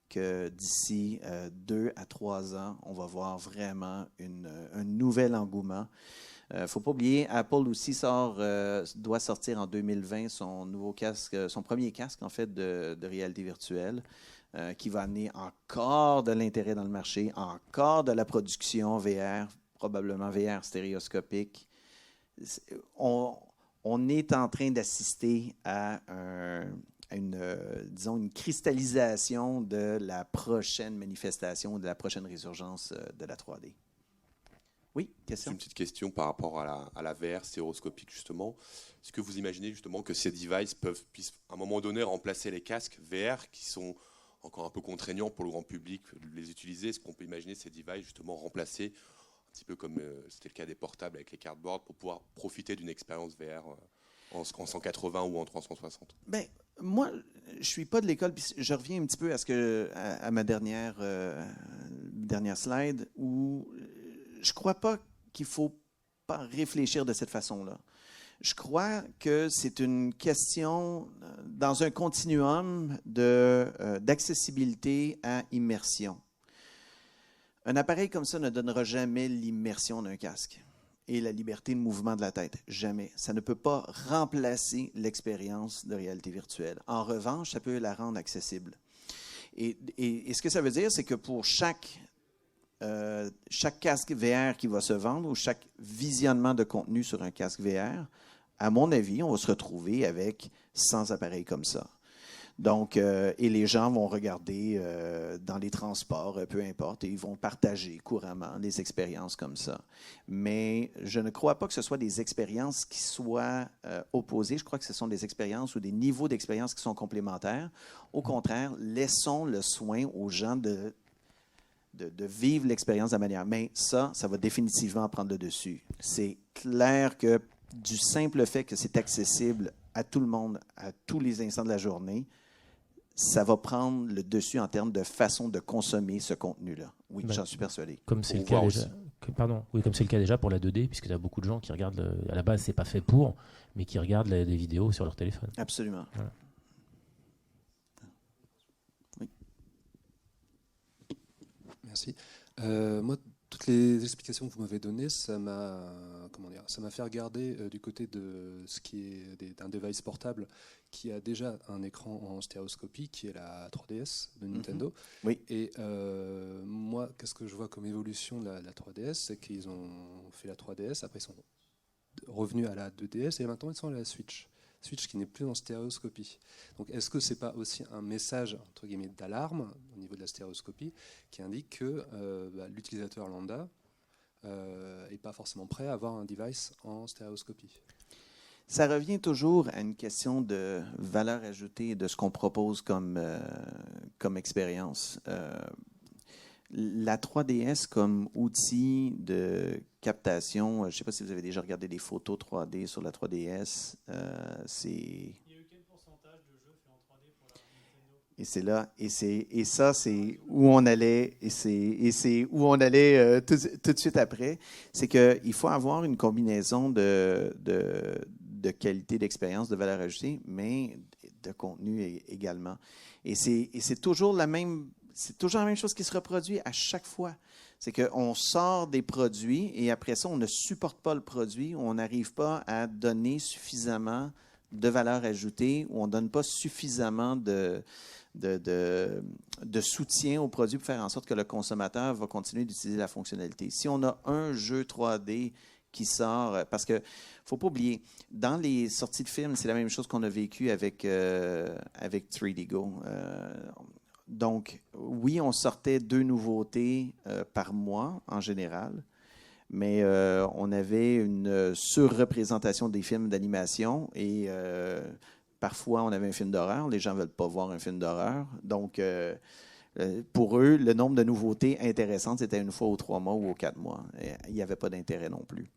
que d'ici 2 à 3 ans, on va voir vraiment un nouvel engouement. Il ne faut pas oublier, Apple aussi doit sortir en 2020 son nouveau casque, son premier casque en fait de réalité virtuelle. Qui va amener encore de l'intérêt dans le marché, encore de la production VR, probablement VR stéréoscopique. On est en train d'assister à une cristallisation de la prochaine manifestation, de la prochaine résurgence de la 3D. Oui, question? Une petite question par rapport à la VR stéréoscopique, justement. Est-ce que vous imaginez justement que ces devices puissent à un moment donné remplacer les casques VR qui sont encore un peu contraignant pour le grand public de les utiliser? Est-ce qu'on peut imaginer ces devices justement remplacer, un petit peu comme c'était le cas des portables avec les cardboards, pour pouvoir profiter d'une expérience VR en 180 ou en 360? Ben, moi, je ne suis pas de l'école, puis je reviens un petit peu à ma dernière slide, où je ne crois pas qu'il ne faut pas réfléchir de cette façon-là. Je crois que c'est une question dans un continuum d'accessibilité à immersion. Un appareil comme ça ne donnera jamais l'immersion d'un casque et la liberté de mouvement de la tête. Jamais. Ça ne peut pas remplacer l'expérience de réalité virtuelle. En revanche, ça peut la rendre accessible. Et ce que ça veut dire, c'est que pour chaque casque VR qui va se vendre ou chaque visionnement de contenu sur un casque VR, à mon avis, on va se retrouver avec 100 appareils comme ça. Donc, et les gens vont regarder dans les transports, peu importe, et ils vont partager couramment des expériences comme ça. Mais je ne crois pas que ce soit des expériences qui soient opposées. Je crois que ce sont des expériences ou des niveaux d'expérience qui sont complémentaires. Au contraire, laissons le soin aux gens de vivre l'expérience de la manière. Mais ça va définitivement prendre le dessus. C'est clair que du simple fait que c'est accessible à tout le monde, à tous les instants de la journée, ça va prendre le dessus en termes de façon de consommer ce contenu-là. Oui, j'en suis persuadé. Comme c'est le cas déjà. Comme c'est le cas déjà pour la 2D, puisque tu as beaucoup de gens qui regardent, à la base, c'est pas fait pour, mais qui regardent des vidéos sur leur téléphone. Absolument. Voilà. Oui. Merci. Moi, toutes les explications que vous m'avez données, ça m'a fait regarder du côté de ce qui est d'un device portable qui a déjà un écran en stéréoscopie, qui est la 3DS de Nintendo. Oui. Et moi, qu'est-ce que je vois comme évolution de la 3DS, c'est qu'ils ont fait la 3DS, après ils sont revenus à la 2DS, et maintenant ils sont à la Switch qui n'est plus en stéréoscopie. Donc est-ce que c'est pas aussi un message entre guillemets d'alarme au niveau de la stéréoscopie qui indique que l'utilisateur lambda n'est pas forcément prêt à avoir un device en stéréoscopie? Ça revient toujours à une question de valeur ajoutée de ce qu'on propose comme expérience. La 3DS comme outil de captation, je ne sais pas si vous avez déjà regardé des photos 3D sur la 3DS, c'est... Il y a eu quel pourcentage de jeux faits en 3D pour la Nintendo? Et c'est là, et ça, c'est où on allait, et c'est où on allait tout de suite après. C'est qu'il faut avoir une combinaison de qualité d'expérience, de valeur ajoutée, mais de contenu également. Et c'est toujours la même... C'est toujours la même chose qui se reproduit à chaque fois. C'est qu'on sort des produits et après ça, on ne supporte pas le produit, on n'arrive pas à donner suffisamment de valeur ajoutée, ou on ne donne pas suffisamment de soutien au produit pour faire en sorte que le consommateur va continuer d'utiliser la fonctionnalité. Si on a un jeu 3D qui sort, parce que faut pas oublier, dans les sorties de films, c'est la même chose qu'on a vécu avec 3D Go. Donc, oui, on sortait 2 nouveautés par mois en général, mais on avait une surreprésentation des films d'animation et parfois on avait un film d'horreur. Les gens ne veulent pas voir un film d'horreur. Donc, pour eux, le nombre de nouveautés intéressantes, c'était 1 fois aux 3 mois ou aux 4 mois. Et il n'y avait pas d'intérêt non plus.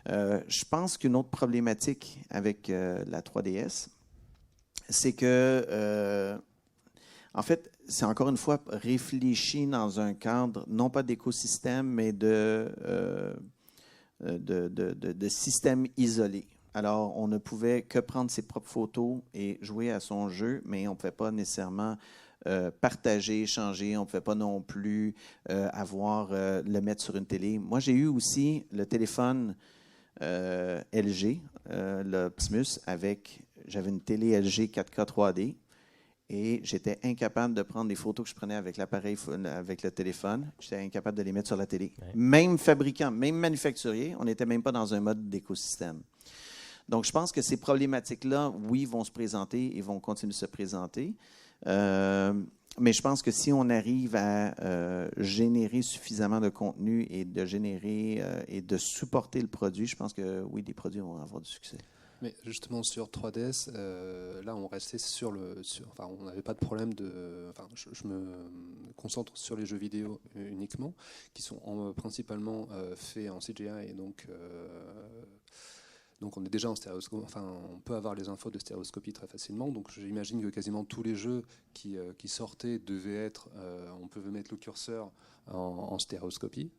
Je pense qu'une autre problématique avec la 3DS, c'est que... en fait, c'est encore une fois réfléchi dans un cadre, non pas d'écosystème, mais de système isolé. Alors, on ne pouvait que prendre ses propres photos et jouer à son jeu, mais on ne pouvait pas nécessairement partager, échanger. On ne pouvait pas non plus le mettre sur une télé. Moi, j'ai eu aussi le téléphone LG, l'Optimus, j'avais une télé LG 4K 3D. Et j'étais incapable de prendre des photos que je prenais avec l'appareil, avec le téléphone. J'étais incapable de les mettre sur la télé. Ouais. Même fabricant, même manufacturier, on n'était même pas dans un mode d'écosystème. Donc, je pense que ces problématiques-là, oui, vont se présenter et vont continuer de se présenter. Mais je pense que si on arrive à générer suffisamment de contenu et de générer et de supporter le produit, je pense que oui, des produits vont avoir du succès. Mais justement sur 3DS, là on restait on n'avait pas de problème je me concentre sur les jeux vidéo uniquement, qui sont principalement faits en CGI et donc on est déjà en stéréoscopie. Enfin, on peut avoir les infos de stéréoscopie très facilement. Donc j'imagine que quasiment tous les jeux qui sortaient devaient être, on pouvait mettre le curseur en stéréoscopie.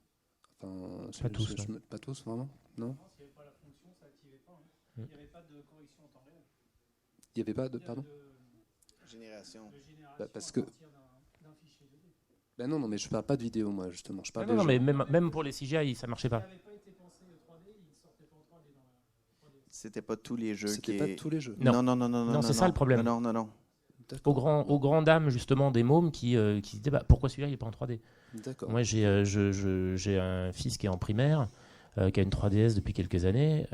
Enfin, pas tous. Pas tous vraiment, non. Il n'y avait pas de correction en temps réel. Il n'y avait pas de, pardon ? Génération. Parce que... Ben non, mais je ne parle pas de vidéo, moi, justement. Je parle non, mais même pour les CGI, ça ne marchait pas. Il n'avait pas été pensé le 3D, il ne sortait pas en 3D dans la 3D. C'était pas tous les jeux C'était pas tous les jeux. Non, c'est ça le problème. Non. Aux grandes dames, justement, des mômes qui disaient pourquoi celui-là, il n'est pas en 3D. D'accord. Moi, j'ai un fils qui est en primaire, qui a une 3DS depuis quelques années.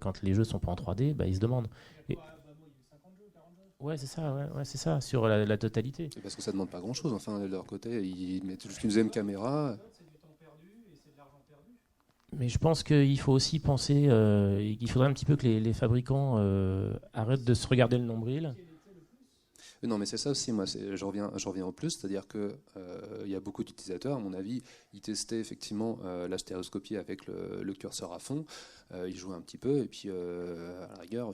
Quand les jeux ne sont pas en 3D, il se demande. Ouais, c'est ça, c'est ça, sur la totalité. Et parce que ça ne demande pas grand-chose. Enfin, de leur côté, ils mettent juste une deuxième caméra. C'est du temps perdu et c'est de l'argent perdu. Mais je pense qu'il faut aussi penser qu'il faudrait un petit peu que les fabricants arrêtent de se regarder le nombril. Non, mais c'est ça aussi, moi, je reviens au plus, c'est-à-dire qu'il y a beaucoup d'utilisateurs, à mon avis, ils testaient effectivement la stéréoscopie avec le curseur à fond, ils jouaient un petit peu, et puis à la rigueur,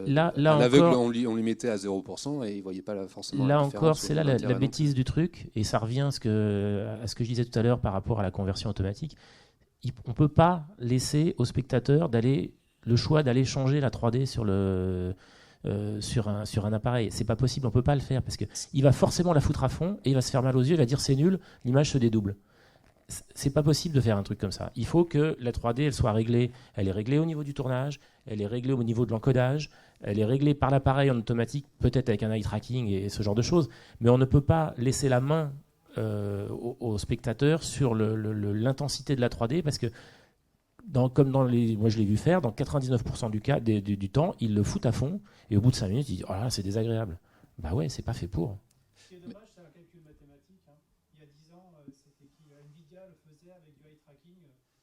là à l'aveugle, encore, on lui mettait à 0%, et ils ne voyait pas forcément là la différence. Là encore, c'est là la bêtise du truc, et ça revient à ce que je disais tout à l'heure par rapport à la conversion automatique. On ne peut pas laisser au spectateur le choix d'aller changer la 3D sur un appareil. C'est pas possible, on peut pas le faire parce que il va forcément la foutre à fond et il va se faire mal aux yeux, il va dire c'est nul, l'image se dédouble. c'est pas possible de faire un truc comme ça. Il faut que la 3D, elle soit réglée. Elle est réglée au niveau du tournage, elle est réglée au niveau de l'encodage, elle est réglée par l'appareil en automatique, peut-être avec un eye tracking et ce genre de choses. Mais on ne peut pas laisser la main aux spectateurs sur l'intensité de la 3D parce que moi je l'ai vu faire, dans 99% du temps, ils le foutent à fond et au bout de 5 minutes, ils disent « Oh là, c'est désagréable ». Bah ouais, c'est pas fait pour. Ce qui est dommage, c'est un calcul mathématique. Il y a 10 ans, c'était Nvidia le faisait avec du eye tracking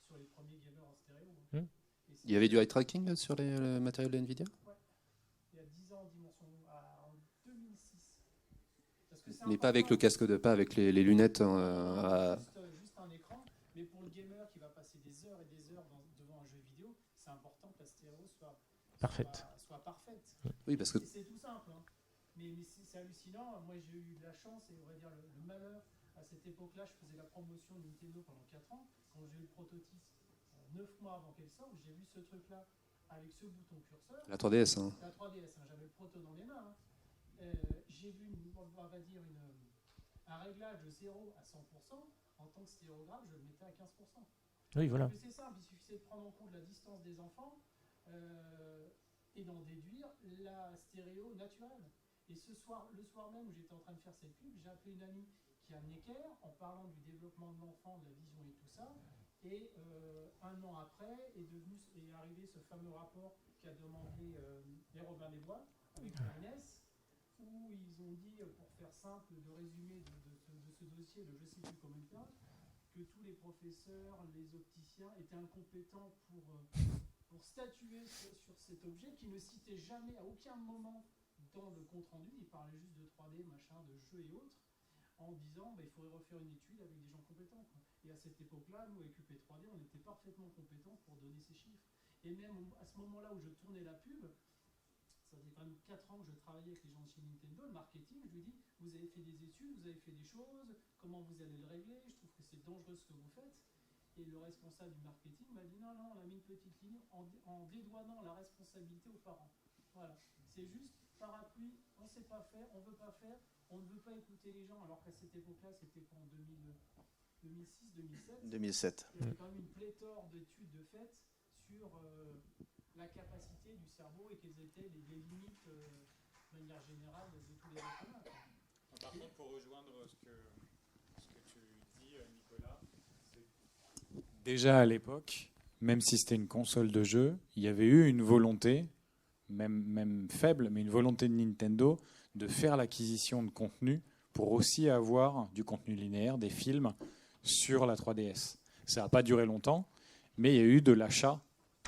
sur les premiers gamers en stéréo. Il y avait du eye tracking sur le matériel de Nvidia? Ouais. Il y a 10 ans, en 2006. Parce que Mais pas avec le casque pas avec les lunettes. Juste un écran. Mais pour le gamer qui va passer des heures et des heures devant un jeu vidéo, c'est important que la stéréo soit Parfaite. parfaite. Oui, parce que C'est tout simple. Mais c'est hallucinant. Moi, j'ai eu la chance et on va dire le malheur. À cette époque-là, je faisais la promotion de Nintendo pendant 4 ans. Quand j'ai eu le prototype 9 mois avant qu'elle sorte, j'ai vu ce truc-là avec ce bouton curseur. la 3DS. La 3DS, j'avais le proto dans les mains. J'ai vu, on va dire, un réglage de 0 à 100%. En tant que stéréographe, je le mettais à 15%. Oui, voilà. C'est simple, il suffisait de prendre en compte la distance des enfants et d'en déduire la stéréo naturelle. Et le soir même où j'étais en train de faire cette pub, j'ai appelé une amie qui a Necker en parlant du développement de l'enfant, de la vision et tout ça. Et un an après est arrivé ce fameux rapport qu'a demandé les Robin des Bois avec l'INES, où ils ont dit, pour faire simple, de résumer de ce dossier de je ne sais plus combien de temps, que tous les professeurs, les opticiens étaient incompétents pour statuer sur cet objet qui ne citait jamais à aucun moment dans le compte-rendu, il parlait juste de 3D, machin, de jeux et autres, en disant il faudrait refaire une étude avec des gens compétents. Et à cette époque-là, nous, avec UP3D, on était parfaitement compétents pour donner ces chiffres. Et même à ce moment-là où je tournais la pub, ça faisait quand même 4 ans que je travaillais avec les gens de chez Nintendo, le marketing, je lui dis, vous avez fait des études, vous avez fait des choses, comment vous allez le régler, je trouve que c'est dangereux ce que vous faites. Et le responsable du marketing m'a dit, non, on a mis une petite ligne en dédouanant la responsabilité aux parents. Voilà, c'est juste parapluie, on ne sait pas faire, on ne veut pas faire, on ne veut pas écouter les gens, alors qu'à cette époque-là, c'était en 2006-2007. 2007. Il y avait quand même une pléthore d'études de fait sur la capacité du cerveau et quelles étaient les limites de manière générale de tous les êtres humains. Par contre, pour rejoindre ce que tu dis, Nicolas, déjà à l'époque, même si c'était une console de jeu, il y avait eu une volonté, même faible, mais une volonté de Nintendo de faire l'acquisition de contenu pour aussi avoir du contenu linéaire, des films sur la 3DS. Ça n'a pas duré longtemps, mais il y a eu de l'achat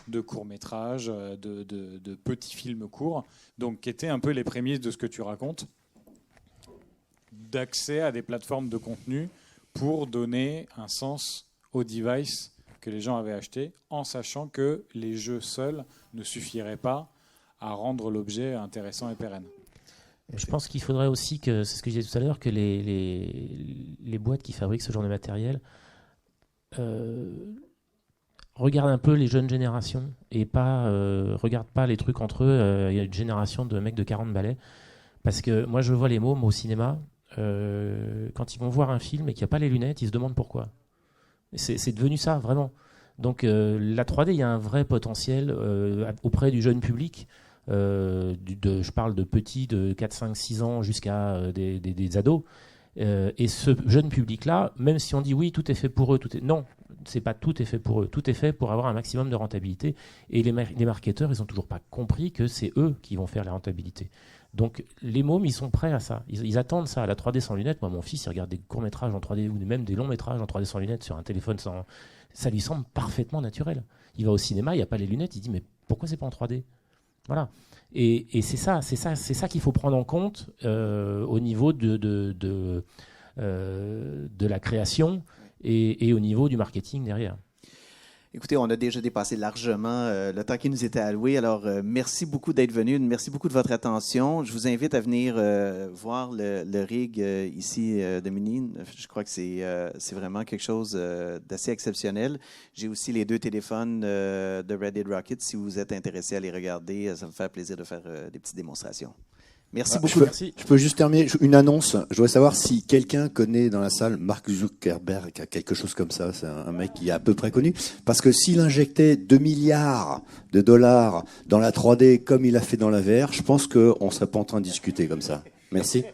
de courts-métrages, de petits films courts, donc qui étaient un peu les prémices de ce que tu racontes, d'accès à des plateformes de contenu pour donner un sens au device que les gens avaient acheté, en sachant que les jeux seuls ne suffiraient pas à rendre l'objet intéressant et pérenne. Je pense qu'il faudrait aussi que, c'est ce que je disais tout à l'heure, que les boîtes qui fabriquent ce genre de matériel regardent un peu les jeunes générations et regardent pas les trucs entre eux. Il y a une génération de mecs de 40 balais. Parce que moi, je vois les mômes au cinéma, quand ils vont voir un film et qu'il n'y a pas les lunettes, ils se demandent pourquoi. C'est devenu ça, vraiment. Donc la 3D, il y a un vrai potentiel auprès du jeune public. Je parle de petits de 4, 5, 6 ans jusqu'à des ados. Et ce jeune public-là, même si on dit oui, tout est fait pour eux, non, c'est pas tout est fait pour eux. Tout est fait pour avoir un maximum de rentabilité. Et les marketeurs, ils n'ont toujours pas compris que c'est eux qui vont faire la rentabilité. Donc les mômes, ils sont prêts à ça. Ils attendent ça. La 3D sans lunettes, moi, mon fils, il regarde des courts-métrages en 3D ou même des longs-métrages en 3D sans lunettes sur un téléphone ça lui semble parfaitement naturel. Il va au cinéma, il n'y a pas les lunettes, il dit mais pourquoi c'est pas en 3D ? Voilà. Et c'est ça qu'il faut prendre en compte au niveau de la création et au niveau du marketing derrière. Écoutez, on a déjà dépassé largement le temps qui nous était alloué. Alors, merci beaucoup d'être venu. Merci beaucoup de votre attention. Je vous invite à venir voir le rig ici de Mini. Je crois que c'est vraiment quelque chose d'assez exceptionnel. J'ai aussi les 2 téléphones de Red Dead Rocket. Si vous êtes intéressé à les regarder, ça me fait plaisir de faire des petites démonstrations. Merci Ah, beaucoup. Je peux juste terminer une annonce. Je voudrais savoir si quelqu'un connaît dans la salle Mark Zuckerberg, quelque chose comme ça. C'est un mec qui est à peu près connu. Parce que s'il injectait 2 milliards de dollars dans la 3D comme il a fait dans la VR, je pense qu'on ne serait pas en train de discuter comme ça. Merci.